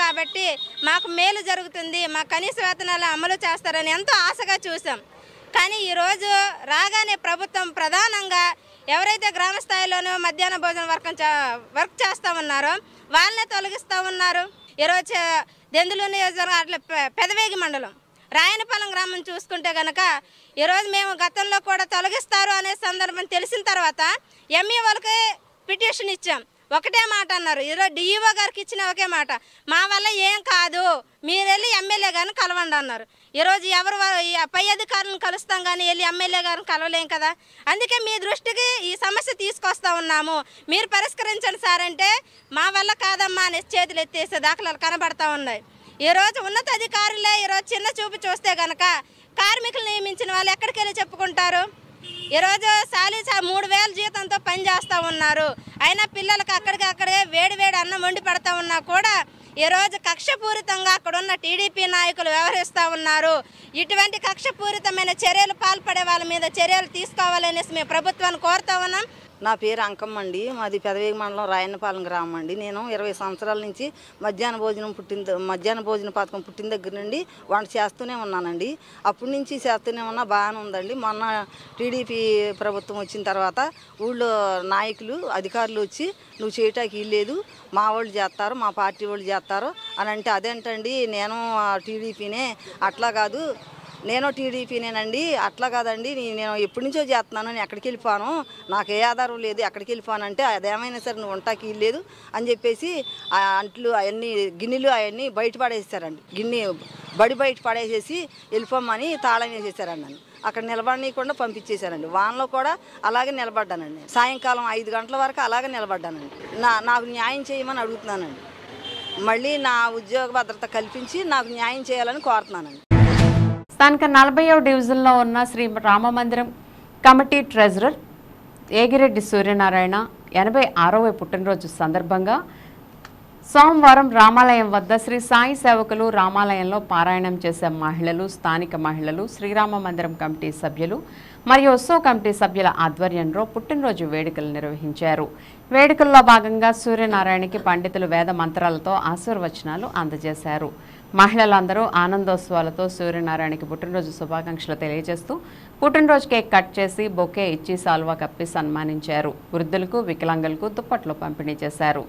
కాబట్టి మాకు మేలు జరుగుతుంది, మా కనీస వేతనాలు అమలు చేస్తారని ఎంతో ఆశగా చూసాం. కానీ ఈరోజు రాగానే ప్రభుత్వం ప్రధానంగా ఎవరైతే గ్రామ స్థాయిలోనూ మధ్యాహ్న భోజన వర్క్ చేస్తూ ఉన్నారో వాళ్ళనే తొలగిస్తూ ఉన్నారు. ఈరోజు దెందులూరు నియోజకవర్గం అట్లా పెదవేగి మండలం రాయనపాలెం గ్రామం చూసుకుంటే కనుక ఈరోజు మేము గతంలో కూడా తొలగిస్తారు అనే సందర్భం తెలిసిన తర్వాత ఎంఈ వాళ్ళకి పిటిషన్ ఇచ్చాం. ఒకటే మాట అన్నారు. ఈరోజు డిఈఓ గారికి ఇచ్చిన ఒకే మాట, మా వల్ల ఏం కాదు, మీరు వెళ్ళి ఎమ్మెల్యే గారిని కలవండి అన్నారు. ఈరోజు ఎవరు పై అధికారులను కలుస్తాం కానీ వెళ్ళి ఎమ్మెల్యే గారిని కలవలేం కదా. అందుకే మీ దృష్టికి ఈ సమస్య తీసుకొస్తా ఉన్నాము, మీరు పరిష్కరించండి సార్ అంటే మా వల్ల కాదమ్మా అని చేతులు ఎత్తేసే దాఖలాలు కనబడతా ఉన్నాయి. ఈరోజు ఉన్నతాధికారులే ఈరోజు చిన్న చూపు చూస్తే కనుక కార్మికులు నియమించిన వాళ్ళు ఎక్కడికి వెళ్ళి చెప్పుకుంటారు. ఈరోజు 3000 జీతంతో పనిచేస్తూ ఉన్నారు. అయినా పిల్లలకు అక్కడికక్కడే వేడి అన్నం వండి పెడతా ఉన్నా కూడా ఈరోజు కక్షపూరితంగా అక్కడున్న టీడీపీ నాయకులు వ్యవహరిస్తూ ఉన్నారు. ఇటువంటి కక్షపూరితమైన చర్యలు పాల్పడే వాళ్ళ మీద చర్యలు తీసుకోవాలనేసి మేము ప్రభుత్వాన్ని కోరుతా ఉన్నాం. నా పేరు అంకమ్మ అండి. మాది పెదవేగి మండలం రాయన్నపాలెం గ్రామం అండి. నేను 20 సంవత్సరాల నుంచి మధ్యాహ్న భోజన పథకం పుట్టిన దగ్గర నుండి వంట చేస్తూనే ఉన్నానండి. అప్పటి నుంచి చేస్తూనే ఉన్నా బాగానే ఉందండి. మొన్న టీడీపీ ప్రభుత్వం వచ్చిన తర్వాత ఊళ్ళో నాయకులు అధికారులు వచ్చి నువ్వు చేయటానికి ఇల్లేదు, మా వాళ్ళు చేస్తారు, మా పార్టీ వాళ్ళు చేస్తారు అని అంటే అదేంటండి నేను టీడీపీనే, అట్లా కాదు నేను టీడీపీనేనండి, అట్లా కాదండి నేను ఎప్పటి నుంచో చేస్తున్నాను, నేను ఎక్కడికి వెళ్ళిపోను, నాకు ఏ ఆధారం లేదు, ఎక్కడికి వెళ్ళిపోను అంటే అదేమైనా సరే నువ్వు ఉంటాకి లేదు అని చెప్పేసి ఆ అంట్లు అవన్నీ గిన్నెలు అవన్నీ బయట పడేసారండి. గిన్నె బయట పడేసేసి వెళ్ళిపోమని తాళం వేసేసారండి. నన్ను అక్కడ నిలబడనీయకుండా పంపించేశారండి. వానలో కూడా అలాగే నిలబడ్డానండి. సాయంకాలం 5 గంటల వరకు అలాగే నిలబడ్డానండి. నాకు న్యాయం చేయమని అడుగుతున్నానండి. మళ్ళీ నా ఉద్యోగ భద్రత కల్పించి నాకు న్యాయం చేయాలని కోరుతున్నానండి. స్థానిక 40వ డివిజన్లో ఉన్న శ్రీ రామమందిరం కమిటీ ట్రెజరర్ ఏగిరెడ్డి సూర్యనారాయణ 86వ పుట్టినరోజు సందర్భంగా సోమవారం రామాలయం వద్ద శ్రీ సాయి సేవకులు, రామాలయంలో పారాయణం చేసే మహిళలు, స్థానిక మహిళలు, శ్రీరామ మందిరం కమిటీ సభ్యులు మరియు ఉత్సవ కమిటీ సభ్యుల ఆధ్వర్యంలో పుట్టినరోజు వేడుకలు నిర్వహించారు. వేడుకల్లో భాగంగా సూర్యనారాయణకి పండితులు వేద మంత్రాలతో ఆశీర్వచనాలు అందజేశారు. మహిళలందరూ ఆనందోత్సవాలతో సూర్యనారాయణకి పుట్టినరోజు శుభాకాంక్షలు తెలియజేస్తూ పుట్టినరోజు కేక్ కట్ చేసి బొకే ఇచ్చి సాల్వా కప్పి సన్మానించారు. వృద్ధులకు, వికలాంగులకు దుప్పట్లు పంపిణీ చేశారు.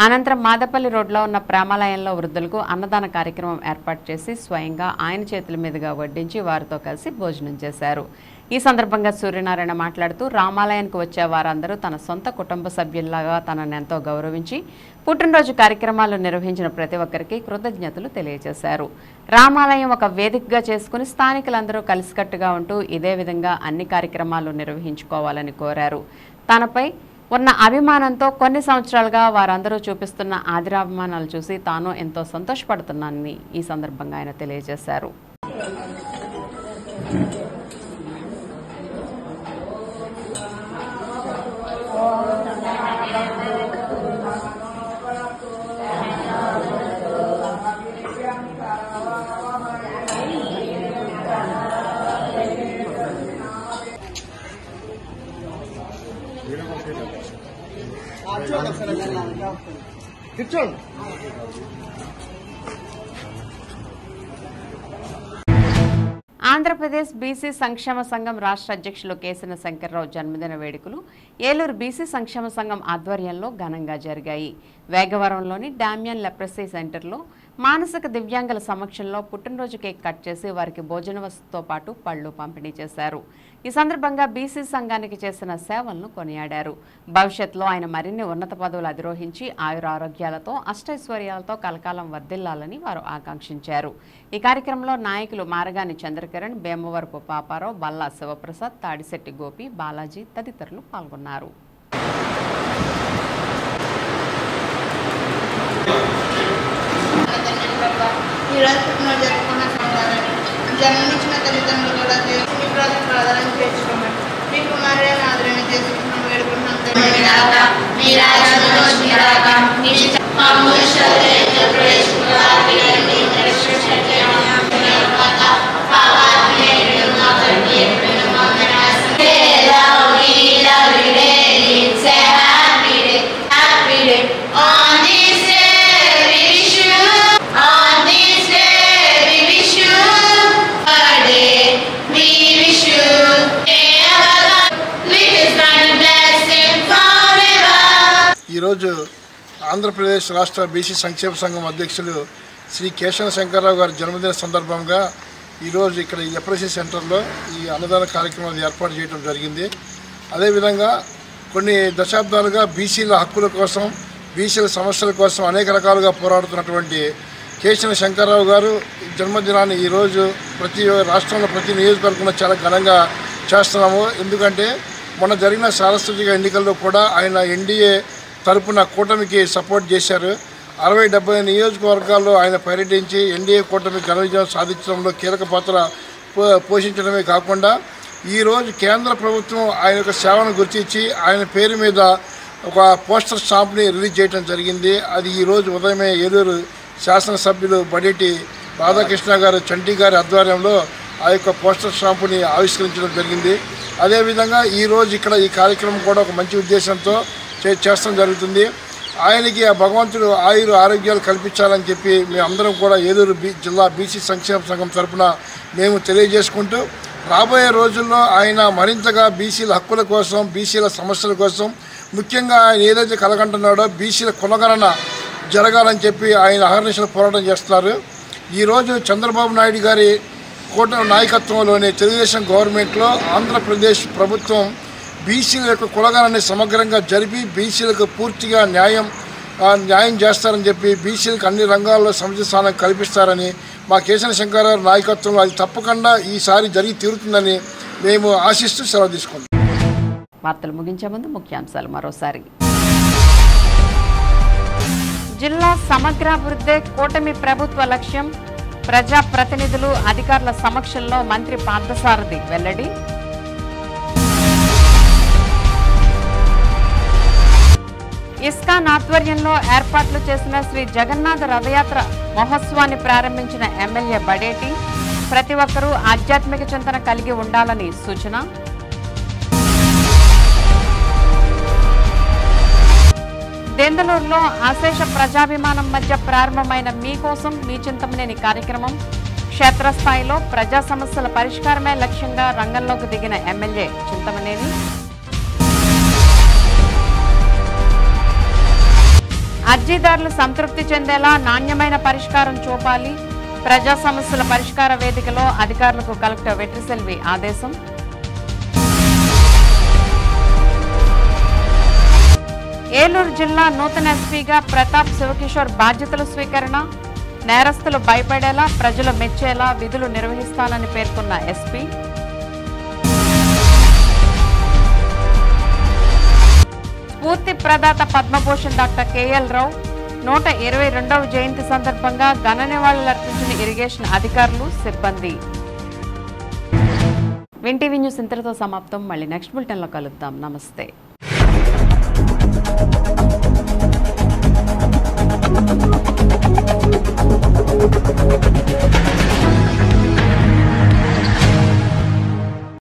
అనంతరం మాదపల్లి రోడ్లో ఉన్న ప్రేమాలయంలో వృద్ధులకు అన్నదాన కార్యక్రమం ఏర్పాటు చేసి స్వయంగా ఆయన చేతుల మీదుగా వడ్డించి వారితో కలిసి భోజనం చేశారు. ఈ సందర్భంగా సూర్యనారాయణ మాట్లాడుతూ రామాలయానికి వచ్చే వారందరూ తన సొంత కుటుంబ సభ్యుల్లాగా తనను ఎంతో గౌరవించి పుట్టినరోజు కార్యక్రమాలు నిర్వహించిన ప్రతి ఒక్కరికి కృతజ్ఞతలు తెలియజేశారు. రామాలయం ఒక వేదికగా చేసుకుని స్థానికులందరూ కలిసికట్టుగా ఉంటూ ఇదే విధంగా అన్ని కార్యక్రమాలు నిర్వహించుకోవాలని కోరారు. తనపై ఉన్న అభిమానంతో కొన్ని సంవత్సరాలుగా వారందరూ చూపిస్తున్న ఆదరాభిమానాలు చూసి తాను ఎంతో సంతోషపడుతున్నానని ఈ సందర్భంగా ఆయన తెలియజేశారు. ఆంధ్రప్రదేశ్ బీసీ సంక్షేమ సంఘం రాష్ట్ర అధ్యక్షులు కేసన శంకర్రావు జన్మదిన వేడుకలు ఏలూరు బీసీ సంక్షేమ సంఘం ఆధ్వర్యంలో ఘనంగా జరిగాయి. వేగవరంలోని డామియన్ లెప్రసీ సెంటర్లో మానసిక దివ్యాంగుల సమక్షంలో పుట్టినరోజు కేక్ కట్ చేసి వారికి భోజన వసతితో పాటు పళ్లు పంపిణీ చేశారు. ఈ సందర్భంగా బీసీ సంఘానికి చేసిన సేవలను కొనియాడారు. భవిష్యత్తులో ఆయన మరిన్ని ఉన్నత పదవులు అధిరోహించి ఆయురారోగ్యాలతో అష్టైశ్వర్యాలతో కలకాలం వర్ధిల్లాలని వారు ఆకాంక్షించారు. ఈ కార్యక్రమంలో నాయకులు మారగాని చంద్రకిరణ్, భీమవరపు పాపారావు, బల్లా శివప్రసాద్, తాడిశెట్టి గోపి, బాలాజీ తదితరులు పాల్గొన్నారు. జన్మనిచ్చిన తల్లిదండ్రులు కూడా మీ ప్రాధాన్యం చేర్చుకోమని మీ కుమారులను ఆదరణ చేసుకున్నాం వేడుకుంటున్నాం. ఈరోజు ఆంధ్రప్రదేశ్ రాష్ట్ర బీసీ సంక్షేమ సంఘం అధ్యక్షులు శ్రీ కేశవ శంకర్రావు గారి జన్మదిన సందర్భంగా ఈరోజు ఇక్కడ ఈ లెప్రసీ సెంటర్లో ఈ అన్నదాన కార్యక్రమాలు ఏర్పాటు చేయడం జరిగింది. అదేవిధంగా కొన్ని దశాబ్దాలుగా బీసీల హక్కుల కోసం, బీసీల సమస్యల కోసం అనేక రకాలుగా పోరాడుతున్నటువంటి కేశవ శంకర్రావు గారు జన్మదినాన్ని ఈరోజు ప్రతి రాష్ట్రంలో ప్రతి నియోజకవర్గంలో చాలా ఘనంగా చేస్తున్నాము. ఎందుకంటే మొన్న జరిగిన సార్వత్రిక ఎన్నికల్లో కూడా ఆయన ఎన్డీఏ తరపున కూటమికి సపోర్ట్ చేశారు. 60-70 నియోజకవర్గాల్లో ఆయన పర్యటించి ఎన్డీఏ కూటమి ఘన విజయం సాధించడంలో కీలక పాత్ర పోషించడమే కాకుండా ఈరోజు కేంద్ర ప్రభుత్వం ఆయన యొక్క సేవను గుర్తించి ఆయన పేరు మీద ఒక పోస్టర్ స్టాంప్ని రిలీజ్ చేయడం జరిగింది. అది ఈరోజు ఉదయమే ఏలూరు శాసనసభ్యులు బడేటి రాధాకృష్ణ గారు చంటి గారి ఆధ్వర్యంలో ఆ యొక్క పోస్టర్ స్టాంపుని ఆవిష్కరించడం జరిగింది. అదేవిధంగా ఈరోజు ఇక్కడ ఈ కార్యక్రమం కూడా ఒక మంచి ఉద్దేశంతో చేస్తడం జరుగుతుంది. ఆయనకి ఆ భగవంతుడు ఆరోగ్యాలు కల్పించాలని చెప్పి మేమందరం కూడా ఏలూరు జిల్లా బీసీ సంక్షేమ సంఘం తరఫున మేము తెలియజేసుకుంటూ రాబోయే రోజుల్లో ఆయన మరింతగా బీసీల హక్కుల కోసం, బీసీల సమస్యల కోసం, ముఖ్యంగా ఆయన ఏదైతే కలగంటున్నాడో బీసీల కులగణన జరగాలని చెప్పి ఆయన అహర్నిశలు పోరాటం చేస్తున్నారు. ఈరోజు చంద్రబాబు నాయుడు గారి కూటమి నాయకత్వంలోని తెలుగుదేశం గవర్నమెంట్లో ఆంధ్రప్రదేశ్ ప్రభుత్వం బీసీల యొక్క కులగణాన్ని సమగ్రంగా జరిపి బీసీలకు పూర్తిగా న్యాయం చేస్తారని చెప్పి బీసీలకు అన్ని రంగాల్లో సముచిత స్థానం కల్పిస్తారని మా కేశవ శంకర్రావు నాయకత్వంలో అది తప్పకుండా ఈసారి జరిగి తీరుతుందని మేము ఆశిస్తూ సెలవు తీసుకుంటాం. వార్తలు ముగించే ముందు ముఖ్యాంశాలు మరోసారి. జిల్లా సమగ్రాభివృద్ధి కూటమి ప్రభుత్వ లక్ష్యం. ప్రజాప్రతినిధులు, అధికారుల సమక్షంలో మంత్రి పార్థసారథి వెల్లడి. ఇస్కాన్ ఆధ్వర్యంలో ఏర్పాట్లు చేసిన శ్రీ జగన్నాథ రథయాత్ర మహోత్సవాన్ని ప్రారంభించిన ఎమ్మెల్యే బడేటి. ప్రతి ఒక్కరూ ఆధ్యాత్మిక చింతన కలిగి ఉండాలని సూచన. దెందలూరులో అశేష ప్రజాభిమానం మధ్య ప్రారంభమైన మీకోసం మీ చింతమనేని కార్యక్రమం. క్షేత్రస్థాయిలో ప్రజా సమస్యల పరిష్కారమే లక్ష్యంగా రంగంలోకి దిగిన ఎమ్మెల్యే చింతమనేని. అర్జీదారులు సంతృప్తి చెందేలా నాణ్యమైన పరిష్కారం చూపాలి. ప్రజా సమస్యల పరిష్కార వేదికలో అధికారులకు కలెక్టర్ వెట్రిసెల్వి ఆదేశం. ఏలూరు జిల్లా నూతన ఎస్పీగా ప్రతాప్ శివకిషోర్ బాధ్యతల స్వీకరణ. నేరస్తులు భయపడేలా, ప్రజలు మెచ్చేలా విధులు నిర్వహిస్తానని పేర్కొన్న ఎస్పీ. స్ఫూర్తి ప్రదాత పద్మభూషణ్ డాక్టర్ కేఎల్ రావు 122వ జయంతి సందర్భంగా ఘన నివాళులర్పించిన ఇరిగేషన్ అధికారులు, సిబ్బంది. వింటీవీ న్యూస్ ఇంతటితో సమాప్తం. మళ్ళీ నెక్స్ట్ బులెటిన్లో కలుద్దాం. నమస్తే. Thank you.